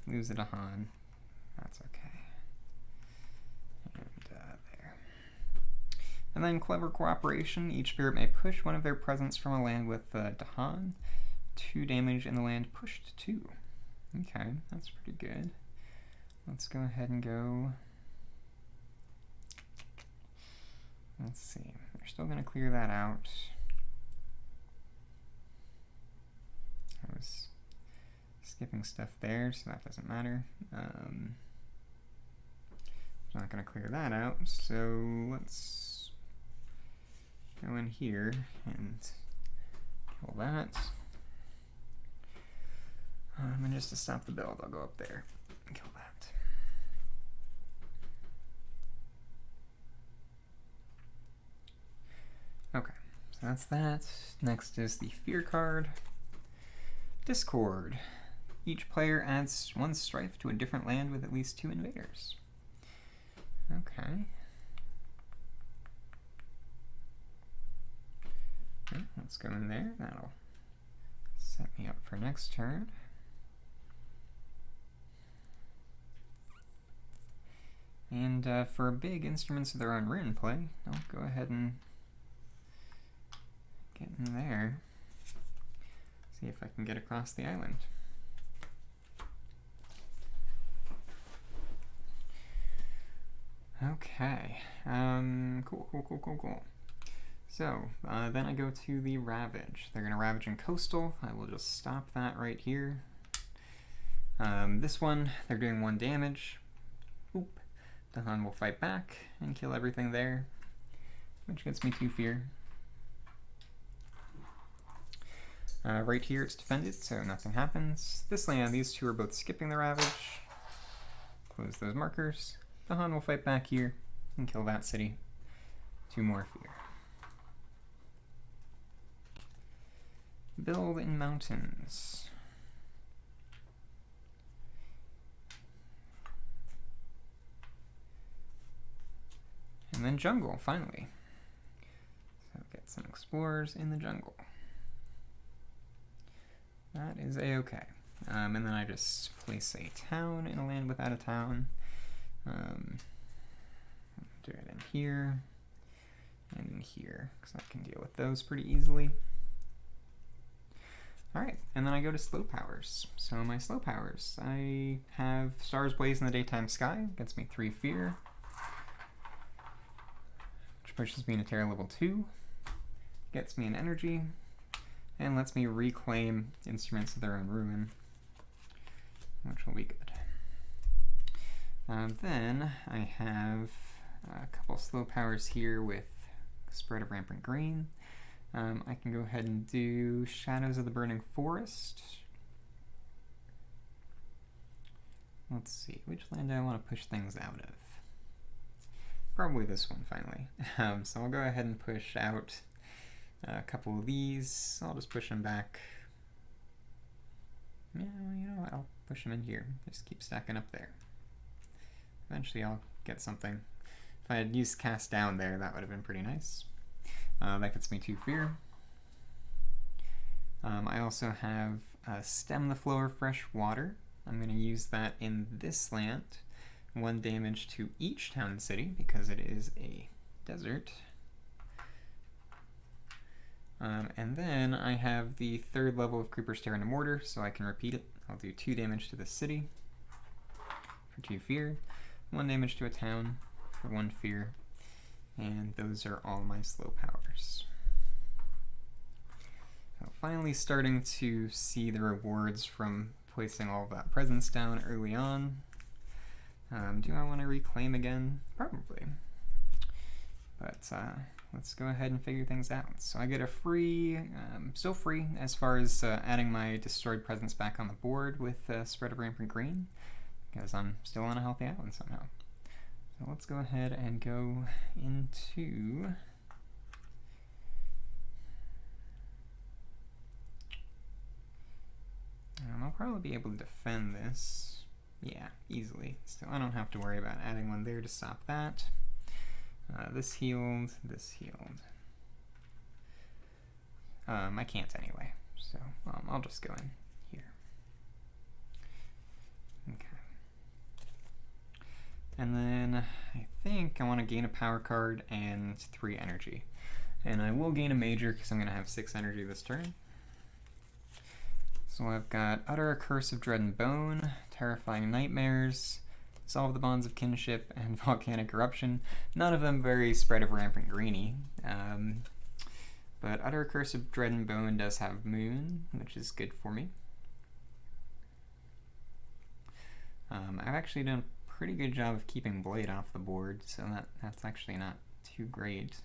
Lose it to Han. That's okay. And there. And then Clever Cooperation. Each spirit may push one of their presence from a land with Dahan. 2 damage in the land pushed 2. Okay, that's pretty good. Let's go ahead and go. Let's see. We're still going to clear that out. I was skipping stuff there, so that doesn't matter. I'm not going to clear that out, so let's go in here and kill that. And just to stop the build, I'll go up there and kill that. Okay, so that's that. Next is the Fear card. Discord. Each player adds 1 strife to a different land with at least 2 invaders. Okay. Let's go in there. That'll set me up for next turn. And for a big Instruments of Their Own Ruin play, I'll go ahead and get in there. See if I can get across the island. Okay. Cool. So, then I go to the Ravage. They're going to Ravage in Coastal. I will just stop that right here. This one, they're doing 1 damage. Oop. Dahan will fight back and kill everything there, which gets me 2 fear. Right here it's defended, so nothing happens. This land, these 2 are both skipping the Ravage. Close those markers. Dahan will fight back here and kill that city. 2 more fear. Build in Mountains. And then Jungle, finally. So get some explorers in the jungle. That is a-okay. And then I just place a town in a land without a town. Do it in here and in here, because I can deal with those pretty easily. Alright, and then I go to slow powers. So my slow powers, I have Stars Blaze in the Daytime Sky, gets me 3 fear, which pushes me into Terra level 2, gets me an energy, and lets me reclaim Instruments of Their Own Ruin, which will be good. Then I have a couple slow powers here with Spread of Rampant Green. I can go ahead and do Shadows of the Burning Forest. Let's see, which land do I want to push things out of? Probably this one, finally. So I'll go ahead and push out a couple of these. I'll just push them back. Yeah, you know what? I'll push them in here. Just keep stacking up there. Eventually I'll get something. If I had used Cast Down there, that would have been pretty nice. That gets me 2 fear. I also have Stem the Flow of Fresh Water. I'm going to use that in this land. 1 damage to each town and city because it is a desert. And then I have the 3rd level of Creeper's Terror into Mortar, so I can repeat it. I'll do 2 damage to the city for 2 fear, 1 damage to a town for 1 fear, and those are all my slow powers. So finally starting to see the rewards from placing all of that presence down early on. Do I want to reclaim again? Probably. But let's go ahead and figure things out. So I get a free, still free as far as adding my destroyed presence back on the board with Spread of Rampant Green, because I'm still on a healthy island somehow. So let's go ahead and go into... I'll probably be able to defend this. Yeah, easily. So I don't have to worry about adding one there to stop that. This healed, this healed. I can't anyway, so I'll just go in here. Okay. And then I think I want to gain a power card and 3 energy. And I will gain a major because I'm going to have 6 energy this turn. So I've got Utter a Curse of Dread and Bone, Terrifying Nightmares, Solve the Bonds of Kinship, and Volcanic Eruption. None of them very Spread of Rampant Greeny. But Utter a Curse of Dread and Bone does have Moon, which is good for me. I've actually done a pretty good job of keeping Blade off the board, so that's actually not too great.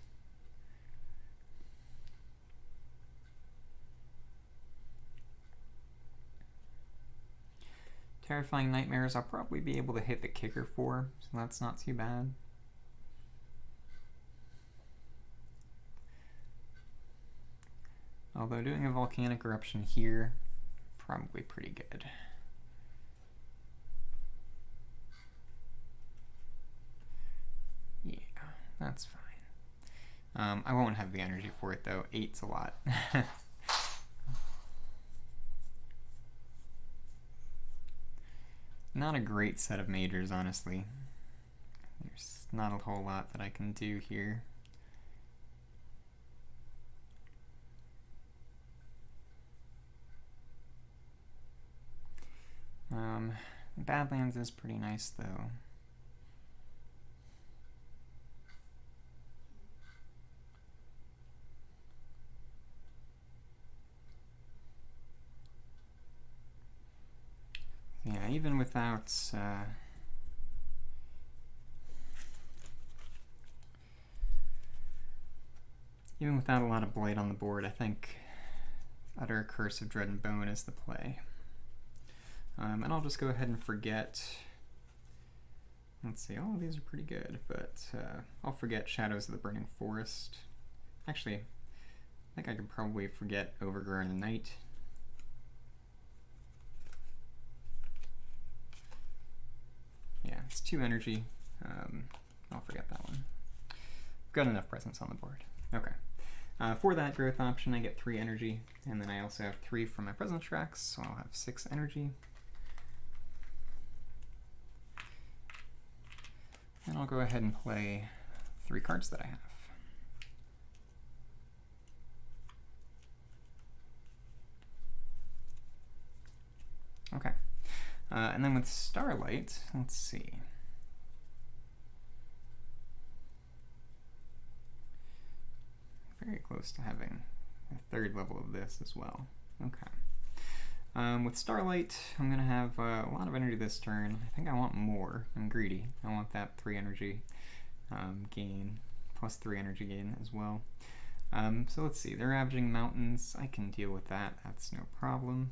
Terrifying Nightmares I'll probably be able to hit the kicker for, so that's not too bad. Although doing a Volcanic Eruption here, probably pretty good. Yeah, that's fine. I won't have the energy for it though. 8's a lot. Not a great set of majors, honestly. There's not a whole lot that I can do here. Badlands is pretty nice, though. Yeah, even without a lot of Blade on the board, I think Utter Curse of Dread and Bone is the play. And I'll just go ahead and forget. Let's see, all of these are pretty good, but I'll forget Shadows of the Burning Forest. Actually, I think I could probably forget Overgrown Night. Yeah, it's 2 energy. I'll forget that one. Got enough presence on the board. Okay. For that growth option, I get 3 energy, and then I also have 3 from my presence tracks, so I'll have 6 energy. And I'll go ahead and play 3 cards that I have. Okay. And then with Starlight, let's see. Very close to having a 3rd level of this as well. Okay. With Starlight, I'm going to have a lot of energy this turn. I think I want more. I'm greedy. I want that 3 energy gain, plus 3 energy gain as well. So let's see. They're Ravaging Mountains. I can deal with that. That's no problem.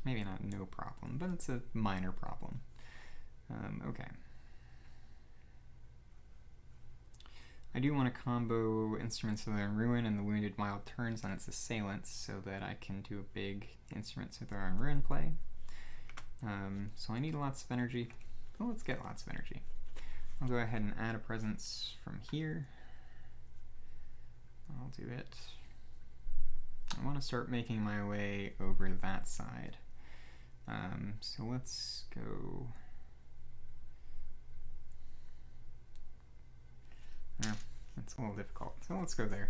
Maybe not no problem, but it's a minor problem. Okay. I do want to combo Instruments of Their Ruin and the Wounded Wild Turns on its assailants so that I can do a big Instruments of Their Ruin play. So I need lots of energy. Well, let's get lots of energy. I'll go ahead and add a presence from here. I'll do it. I want to start making my way over to that side. So let's go. It's a little difficult, so let's go there.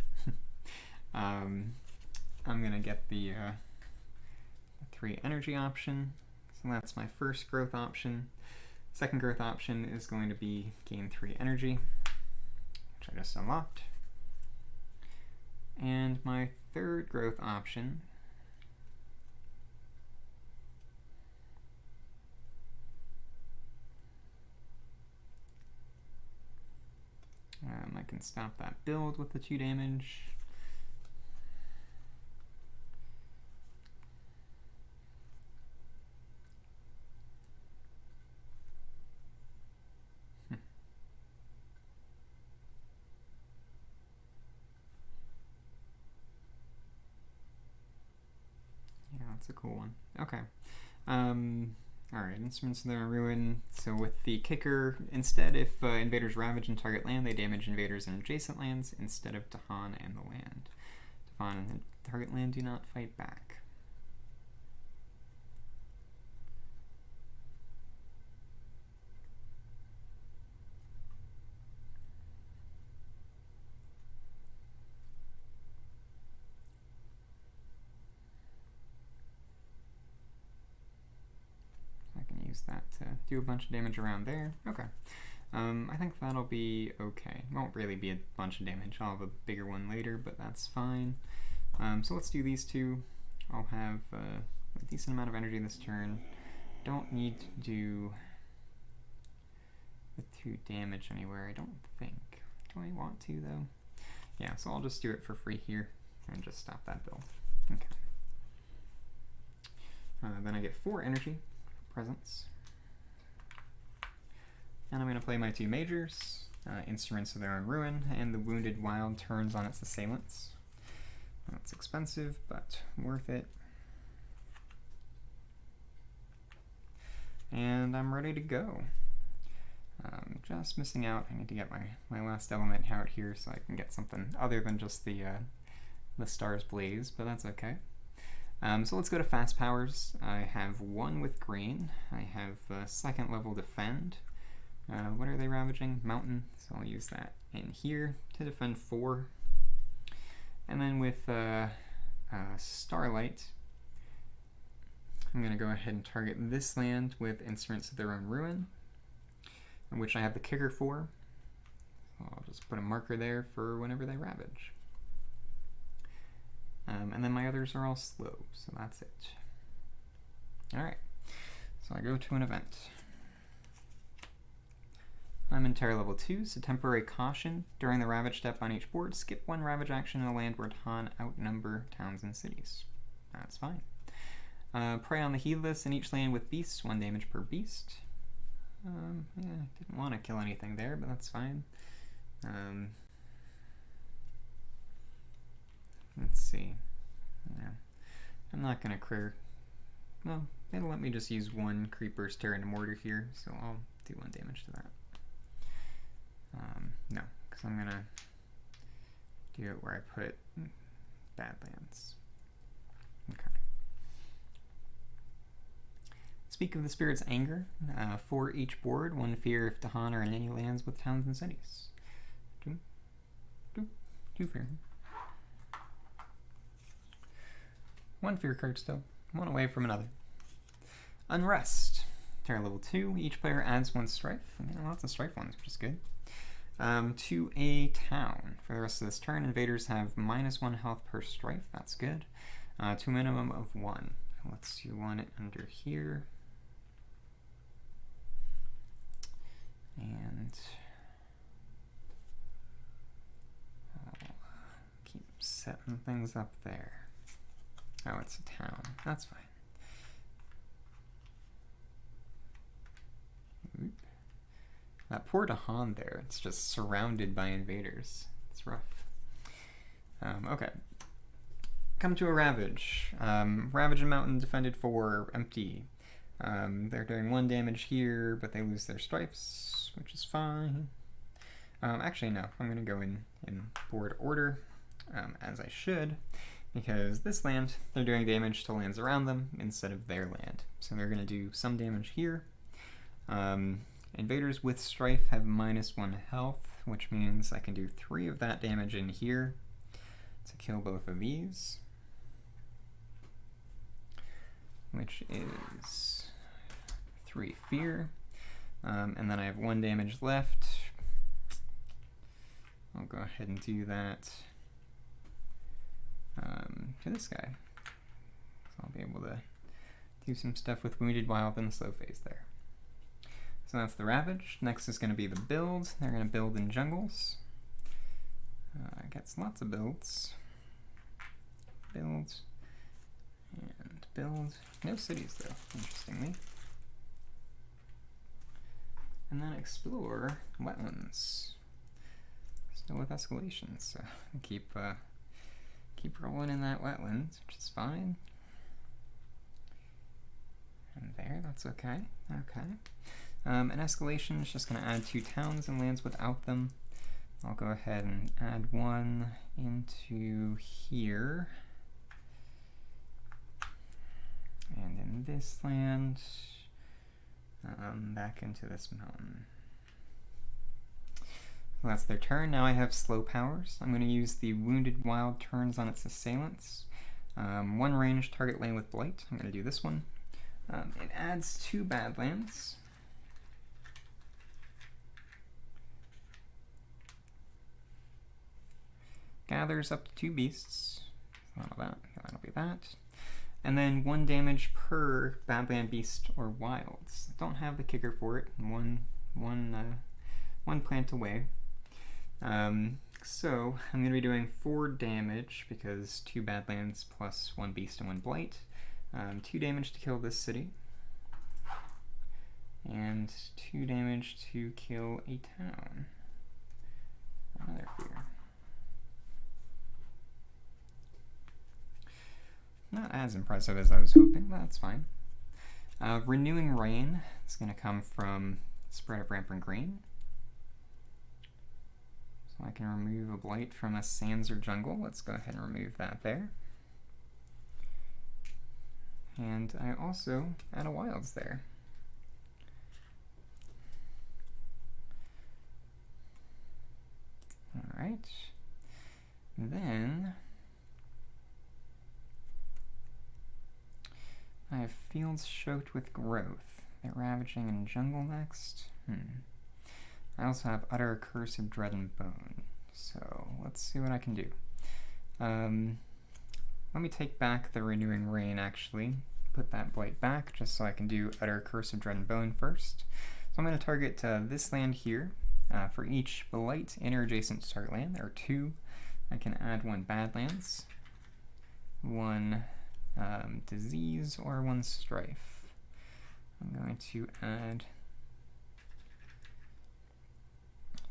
I'm gonna get the 3 energy option, so that's my first growth option. Second growth option is going to be gain 3 energy, which I just unlocked. And my third growth option I can stop that build with the 2 damage. Yeah, that's a cool one. Okay. Alright, Instruments of the Ruin. So with the kicker, instead if invaders ravage and target land, they damage invaders and adjacent lands instead of Tahan and the land. Tahan and the target land do not fight back. That to do a bunch of damage around there. Okay. I think that'll be okay. Won't really be a bunch of damage. I'll have a bigger one later, but that's fine. So let's do these 2. I'll have a decent amount of energy this turn. Don't need to do the 2 damage anywhere, I don't think. Do I want to, though? Yeah, so I'll just do it for free here and just stop that build. Okay. Then I get 4 energy. Presence. And I'm going to play my 2 majors, Instruments of Their Own Ruin, and the Wounded Wild turns on its assailants. That's expensive, but worth it. And I'm ready to go. Just missing out. I need to get my last element out here so I can get something other than just the Star's Blaze, but that's okay. So let's go to fast powers. I have 1 with green. I have 2nd level defend. What are they ravaging? Mountain. So I'll use that in here to defend 4. And then with Starlight, I'm going to go ahead and target this land with Instruments of Their Own Ruin, which I have the kicker for. So I'll just put a marker there for whenever they ravage. And then my others are all slow, so that's it. Alright, so I go to an event. I'm in Terror level 2, so temporary caution. During the ravage step on each board, skip 1 ravage action in a land where Tahan outnumber towns and cities. That's fine. Prey on the heedless in each land with beasts, 1 damage per beast. Yeah, didn't want to kill anything there, but that's fine. Let's see. Yeah. I'm not going to clear. Well, it'll let me just use 1 Creeper's Terror into Mortar here, so I'll do 1 damage to that. No, because I'm going to do it where I put Badlands. Okay. Speak of the Spirit's Anger. For each board, 1 fear if Tahan are in any lands with towns and cities. 2 fear. 1 fear card still. 1 away from another. Unrest. Terror level 2. Each player adds 1 strife. I mean, lots of strife ones, which is good. To a town. For the rest of this turn, invaders have -1 health per strife. That's good. To a minimum of 1. Let's do 1 under here. And I'll keep setting things up there. Oh, it's a town. That's fine. Oop. That poor Tahan there, it's just surrounded by invaders. It's rough. Okay. Come to a Ravage. Ravage and Mountain defended for empty. They're doing 1 damage here, but they lose their stripes, which is fine. Actually, no. I'm going to go in board order, as I should, because this land, they're doing damage to lands around them instead of their land. So they're going to do some damage here. Invaders with strife have -1 health, which means I can do 3 of that damage in here to kill both of these, which is 3 fear. And then I have 1 damage left. I'll go ahead and do that. to this guy. So I'll be able to do some stuff with Wounded Wild in the slow phase there. So that's the Ravage. Next is going to be the build. They're going to build in jungles. Gets lots of builds. Build. And build. No cities though, interestingly. And then explore wetlands. Still with escalations, so keep rolling in that wetlands, which is fine. And there, that's okay. Okay. An escalation is just going to add 2 towns and lands without them. I'll go ahead and add 1 into here. And in this land, back into this mountain. Well, that's their turn. Now I have slow powers. I'm going to use the Wounded Wild turns on its assailants. 1 range target land with Blight. I'm going to do this one. It adds 2 Badlands. Gathers up to 2 beasts. That'll be that. And then 1 damage per Badland beast or wilds. Don't have the kicker for it. One plant away. So I'm going to be doing 4 damage because 2 Badlands plus 1 beast and 1 blight. 2 damage to kill this city. And 2 damage to kill a town. Another fear. Not as impressive as I was hoping, but that's fine. Renewing Rain is going to come from Spread of Rampant Green. So I can remove a blight from a sands or jungle. Let's go ahead and remove that there. And I also add a wilds there. Alright. Then I have fields choked with growth. They're ravaging in jungle next. I also have Utter Curse of Dread and Bone. So let's see what I can do. Let me take back the Renewing Rain actually. Put that blight back just so I can do Utter Curse of Dread and Bone first. So I'm going to target this land here. For each blight in or adjacent to target land, there are 2. I can add 1 Badlands, 1 disease, or 1 strife. I'm going to add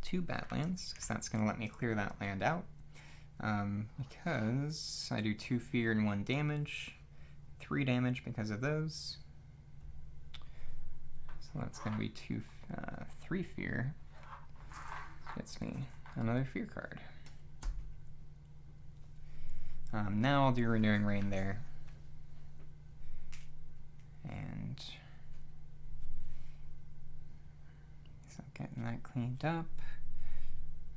2 Badlands, because that's going to let me clear that land out. Because I do 2 fear and 1 damage, 3 damage because of those. So that's going to be 3 fear. Gets me another fear card. Now I'll do Renewing Rain there. And so getting that cleaned up.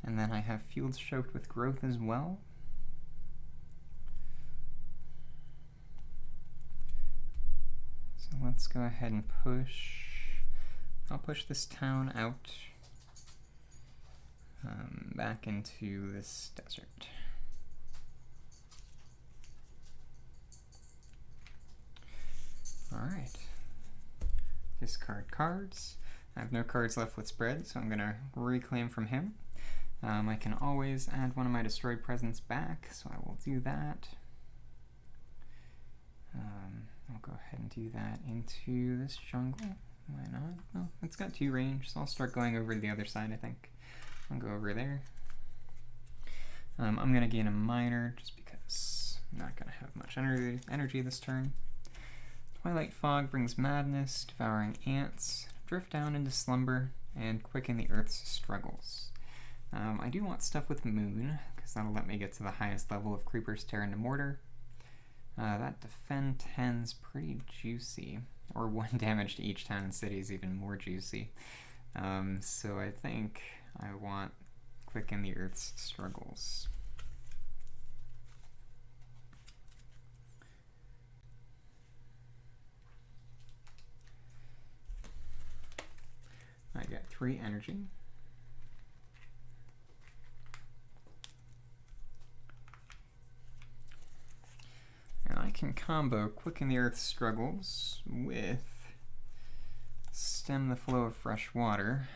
And then I have fields choked with growth as well. So let's go ahead and push. I'll push this town out back into this desert. Alright. Discard cards. I have no cards left with spread, so I'm going to reclaim from him. I can always add one of my destroyed presents back, so I will do that. I'll go ahead and do that into this jungle. Why not? Well, it's got 2 range, so I'll start going over to the other side, I think. I'll go over there. I'm going to gain a minor just because I'm not going to have much energy this turn. Twilight Fog brings madness, devouring ants, drift down into slumber, and quicken the earth's struggles. I do want stuff with moon, because that'll let me get to the highest level of creepers tear into mortar. That defend 10's pretty juicy, or 1 damage to each town and city is even more juicy. So I think I want quicken the earth's struggles. I get 3 energy. can combo Quicken the Earth's Struggles with Stem the Flow of Fresh Water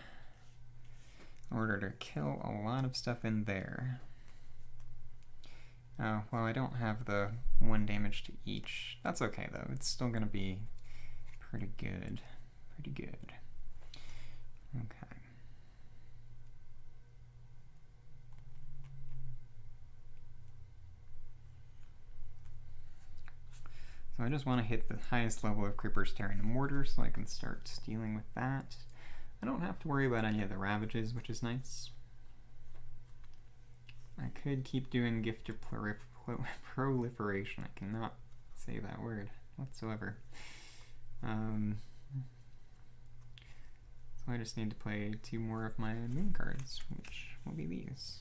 in order to kill a lot of stuff in there. Oh, well, I don't have the 1 damage to each. That's okay, though. It's still going to be pretty good. Pretty good. Okay. So I just want to hit the highest level of Creeper's Terrain and Mortar so I can start dealing with that. I don't have to worry about any of the Ravages, which is nice. I could keep doing Gift of Proliferation. I cannot say that word whatsoever. So I just need to play 2 more of my moon cards, which will be these.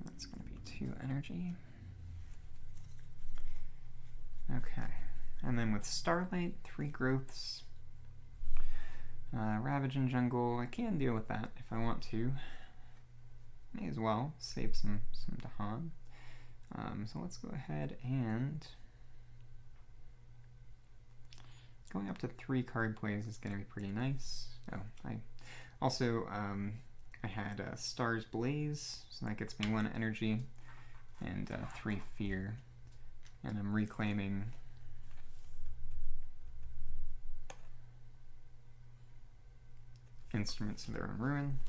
That's going to be 2 energy. Okay. And then with Starlight, 3 growths. Ravage and Jungle, I can deal with that if I want to. May as well save some Dahan. So let's go ahead and going up to 3 card plays is going to be pretty nice. Oh, I also I had Star's Blaze, so that gets me 1 energy and 3 fear, and I'm reclaiming Instruments of Their Own Ruin.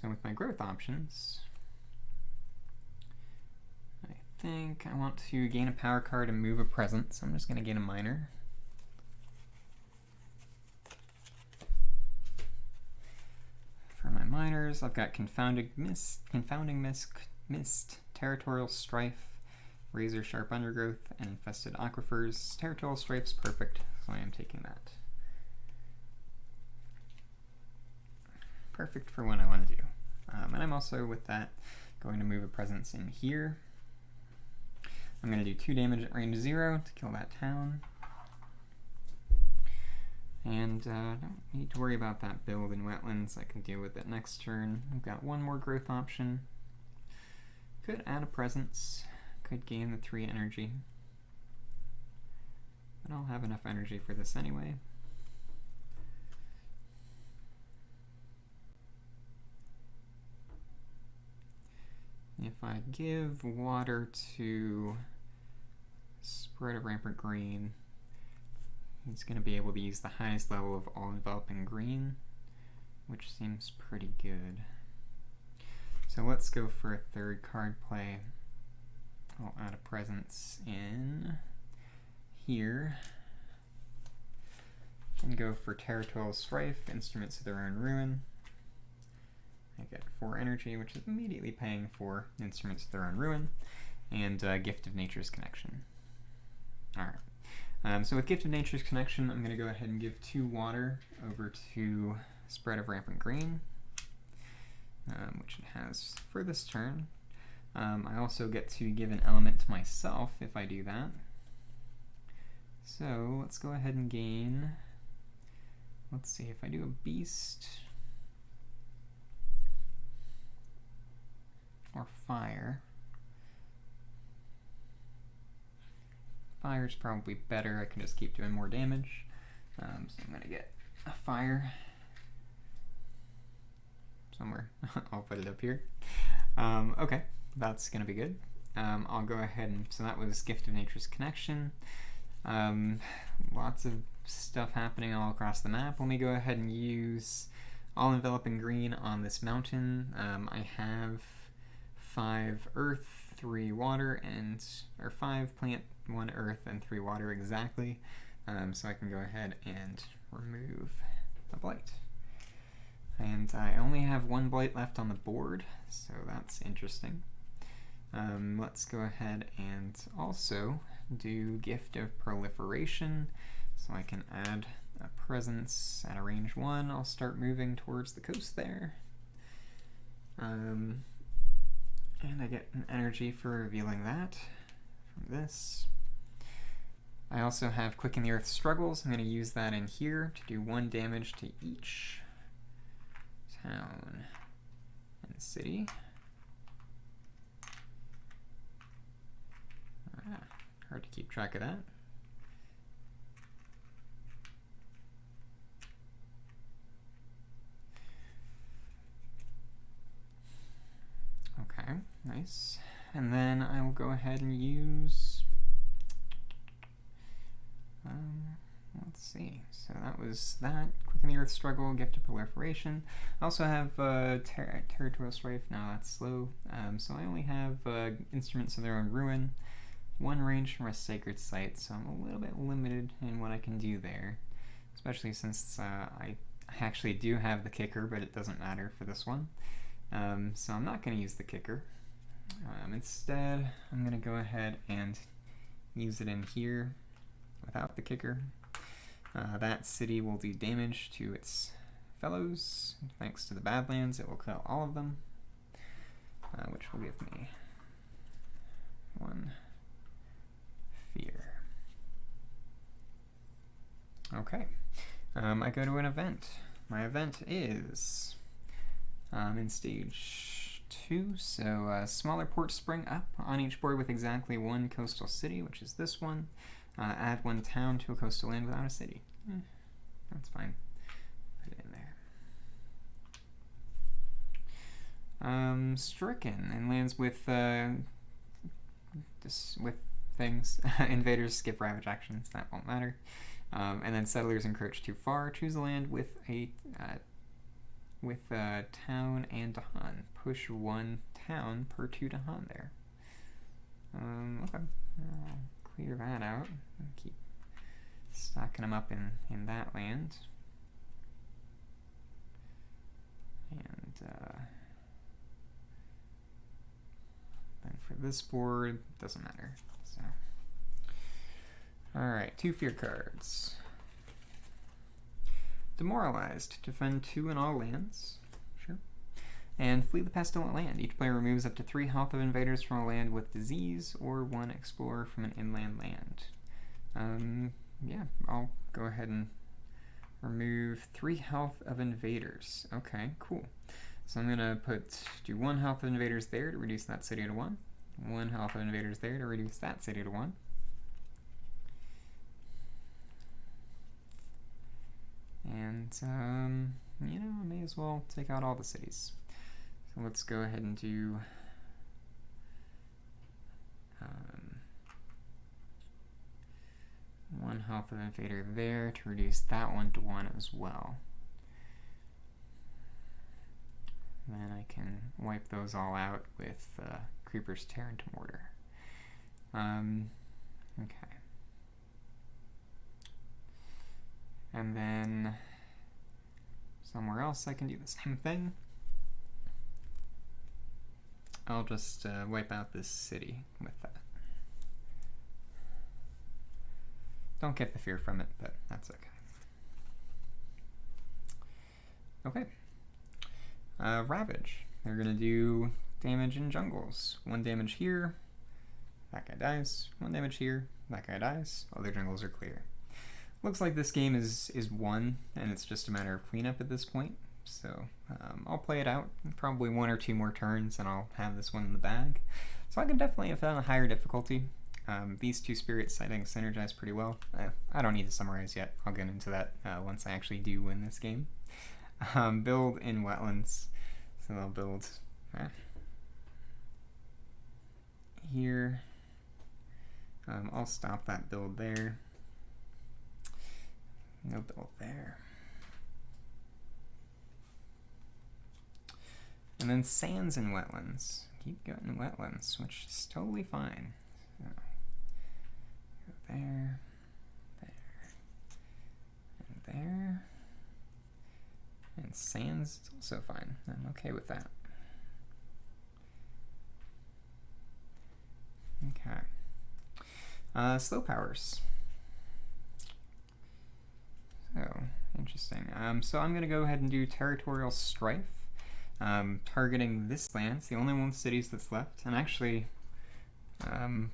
So with my growth options, I think I want to gain a power card and move a present, so I'm just going to gain a minor. For my minors, I've got Confounding Mist, Territorial Strife, Razor Sharp Undergrowth, and Infested Aquifers. Territorial Strife's perfect, so I am taking that. Perfect for what I want to do. And I'm also, with that, going to move a presence in here. I'm going to do 2 damage at range 0 to kill that town. And don't need to worry about that build in Wetlands. I can deal with it next turn. I've got 1 more growth option. Could add a presence. Could gain the 3 energy. But I'll have enough energy for this anyway. If I give water to Spread of Rampant Green, he's going to be able to use the highest level of All Enveloping Green, which seems pretty good. So let's go for a 3rd card play. I'll add a presence in here. And go for Territorial Strife, Instruments of Their Own Ruin. I get 4 energy, which is immediately paying for Instruments of Their Own Ruin, and Gift of Nature's Connection. Alright. So with Gift of Nature's Connection, I'm going to go ahead and give 2 water over to Spread of Rampant Green, which it has for this turn. I also get to give an element to myself if I do that. So let's go ahead and gain, let's see, if I do a beast or fire. Fire's probably better. I can just keep doing more damage. So I'm going to get a fire somewhere. I'll put it up here. Okay, that's going to be good. I'll go ahead and, so that was Gift of Nature's Connection. Lots of stuff happening all across the map. Let me go ahead and use All Enveloping Green on this mountain. I have 5 earth, 3 water, or 5 plant, 1 earth, and 3 water exactly. So I can go ahead and remove a blight. And I only have 1 blight left on the board, so that's interesting. Let's go ahead and also do Gift of Proliferation, so I can add a presence at a range 1. I'll start moving towards the coast there. And I get an energy for revealing that from this. I also have Quicken the Earth's Struggles. I'm going to use that in here to do 1 damage to each. town and city. Hard to keep track of that. Okay, nice. And then I will go ahead and use, let's see, so that was that. Quicken the Earth Struggle, Gift of Proliferation. I also have Territorial Strife. No, that's slow. So I only have Instruments of Their Own Ruin, one range from a Sacred Site, so I'm a little bit limited in what I can do there, especially since I actually do have the kicker, but it doesn't matter for this one. So I'm not going to use the kicker. Instead, I'm going to go ahead and use it in here without the kicker. That city will do damage to its fellows. Thanks to the Badlands, it will kill all of them, which will give me 1 fear. Okay, I go to an event. My event is in stage 2, so smaller ports spring up on each board with exactly 1 coastal city, which is this one. Add 1 town to a coastal land without a city. That's fine. Put it in there. Stricken and lands with things. Invaders skip ravage actions. That won't matter. And then settlers encroach too far. Choose a land with a town and Dahan. Push 1 town per 2 Dahan there. Okay. I'll clear that out and keep stocking them up in that land. And then for this board, doesn't matter. So, all right, 2 fear cards. Demoralized. Defend 2 in all lands. Sure. And flee the pestilent land. Each player removes up to 3 health of invaders from a land with disease, or 1 explorer from an inland land. Yeah, I'll go ahead and remove 3 health of invaders. Okay, cool. So I'm gonna do 1 health of invaders there to reduce that city to 1. 1 health of invaders there to reduce that city to 1. And, you know, I may as well take out all the cities. So let's go ahead and do 1 health of invader there to reduce that one to 1 as well. Then I can wipe those all out with Creeper's Tear into Mortar. Okay. And then somewhere else I can do the same thing. I'll just wipe out this city with that. Don't get the fear from it, but that's okay. Okay. Ravage. They're going to do damage in jungles. 1 damage here. That guy dies. 1 damage here. That guy dies. Other jungles are clear. Looks like this game is won, and it's just a matter of cleanup at this point. So I'll play it out. Probably 1 or 2 more turns, and I'll have this one in the bag. So I can definitely have done a higher difficulty. These 2 spirits I think synergize pretty well. I don't need to summarize yet. I'll get into that once I actually do win this game. Build in wetlands. So they'll build here. I'll stop that build there. No build there. And then sands and wetlands. Keep going wetlands, which is totally fine. So, go there, and there. And sands is also fine. I'm okay with that. Okay. Slow powers. So, interesting. So I'm going to go ahead and do Territorial Strife. Targeting this land. It's the only one with cities that's left. And actually,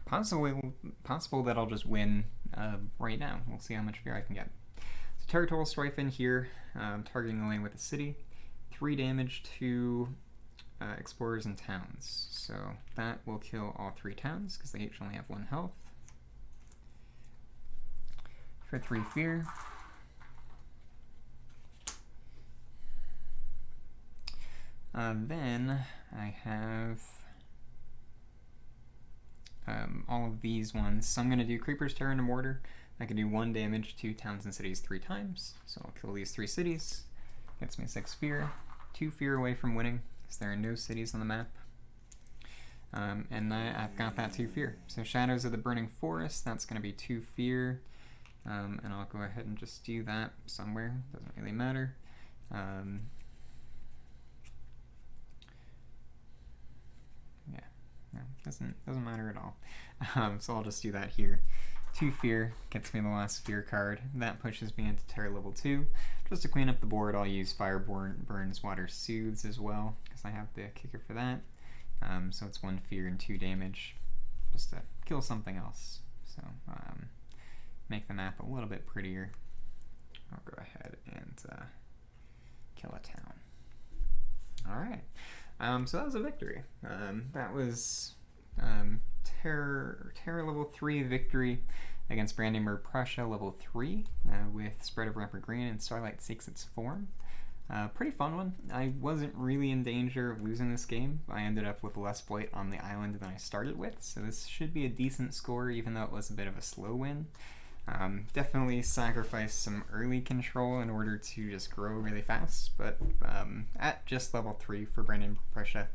possible that I'll just win right now. We'll see how much fear I can get. So Territorial Strife in here, targeting the land with a city. 3 damage to explorers and towns. So that will kill all 3 towns because they each only have 1 health. For 3 fear. Then I have all of these ones. So I'm going to do Creeper's Terror and Mortar. I can do 1 damage to towns and cities 3 times. So I'll kill these 3 cities. Gets me 6 fear. 2 fear away from winning, because there are no cities on the map. And I've got that 2 fear. So Shadows of the Burning Forest, that's going to be 2 fear. And I'll go ahead and just do that somewhere. Doesn't really matter. Yeah, no, doesn't matter at all. So I'll just do that here. 2 fear gets me the last fear card. That pushes me into terror level 2. Just to clean up the board, I'll use Fire Burns, Water Soothes as well, because I have the kicker for that. So it's 1 fear and 2 damage, just to kill something else. So make the map a little bit prettier. I'll go ahead and kill a town. Alright, so that was a victory. That was Terror level 3 victory against Brandenburg-Prussia level 3 with Spread of Rampant Green and Starlight Seeks Its Form. Pretty fun one. I wasn't really in danger of losing this game. I ended up with less blight on the island than I started with, so this should be a decent score even though it was a bit of a slow win. Definitely sacrificed some early control in order to just grow really fast, but at just level 3 for Brandenburg-Prussia,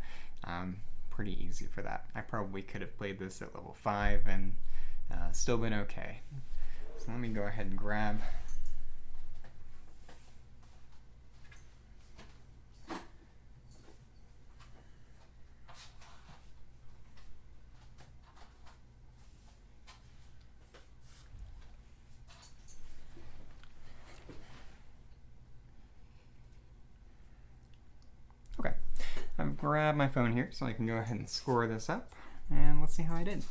pretty easy for that. I probably could have played this at level 5 and still been okay. So let me go ahead and grab I've grabbed my phone here so I can go ahead and score this up, and let's see how I did.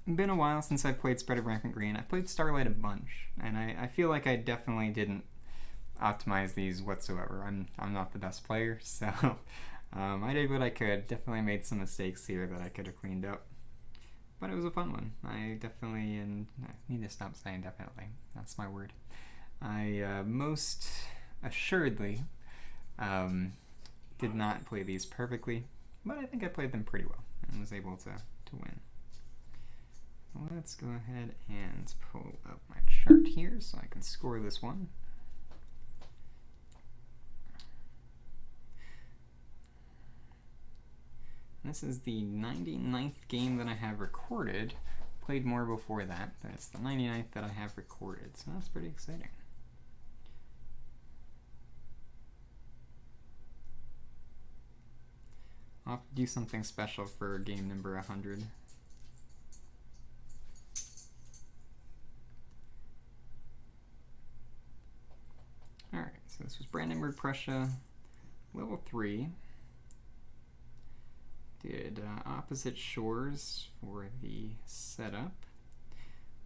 It's been a while since I've played Spread of Rampant Green. I've played Starlight a bunch, and I feel like I definitely didn't optimize these whatsoever. I'm not the best player, so I did what I could. Definitely made some mistakes here that I could have cleaned up, but it was a fun one. I definitely, and I need to stop saying definitely. That's my word. I most assuredly did not play these perfectly, but I think I played them pretty well and was able to win. Let's go ahead and pull up my chart here so I can score this one. This is the 99th game that I have recorded. Played more before that, but it's the 99th that I have recorded, so that's pretty exciting. I'll have to do something special for game number 100. Alright, so this was Brandenburg-Prussia, level 3. Did opposite shores for the setup.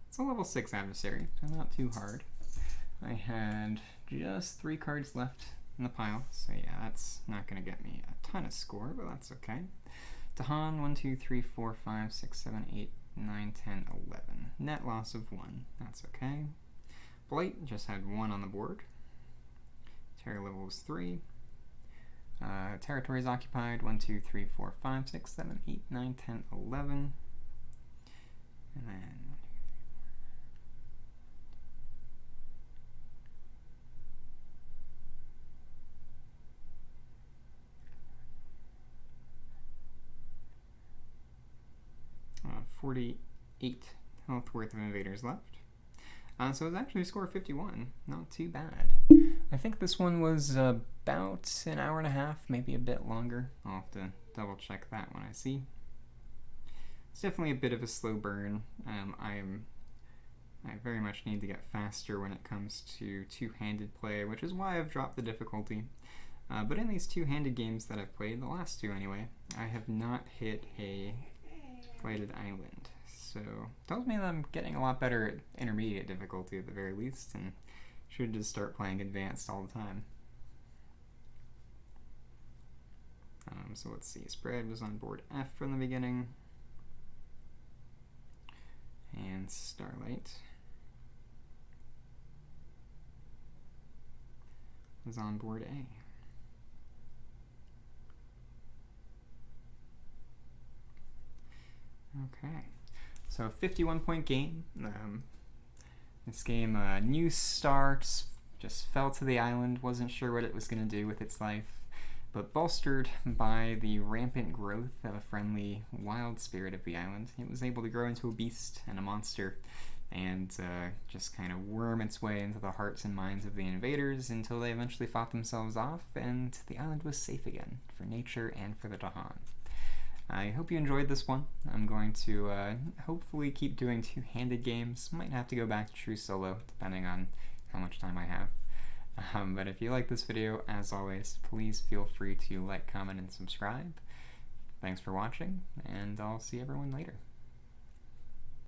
It's a level 6 adversary, so not too hard. I had just 3 cards left in the pile, so yeah, that's not going to get me a ton of score, but that's okay. Tahan, 1, 2, 3, 4, 5, 6, 7, 8, 9, 10, 11. Net loss of 1, that's okay. Blight just had 1 on the board. Terror level was 3. Territories occupied, 1, 2, 3, 4, 5, 6, 7, 8, 9, 10, 11. And then 48 health worth of invaders left. So it was actually a score of 51. Not too bad. I think this one was about an hour and a half, maybe a bit longer. I'll have to double check that when I see. It's definitely a bit of a slow burn. I very much need to get faster when it comes to two-handed play, which is why I've dropped the difficulty. But in these two-handed games that I've played, the last 2 anyway, I have not hit a blighted island. So tells me that I'm getting a lot better at intermediate difficulty at the very least, and should just start playing advanced all the time. So let's see, Spread was on board F from the beginning, and Starlight was on board A. Okay, so a 51-point game. This game, new star just fell to the island, wasn't sure what it was going to do with its life, but bolstered by the rampant growth of a friendly wild spirit of the island, it was able to grow into a beast and a monster, and just kind of worm its way into the hearts and minds of the invaders until they eventually fought themselves off, and the island was safe again for nature and for the Dahan. I hope you enjoyed this one. I'm going to hopefully keep doing two-handed games. Might have to go back to true solo, depending on how much time I have. But if you like this video, as always, please feel free to like, comment, and subscribe. Thanks for watching, and I'll see everyone later.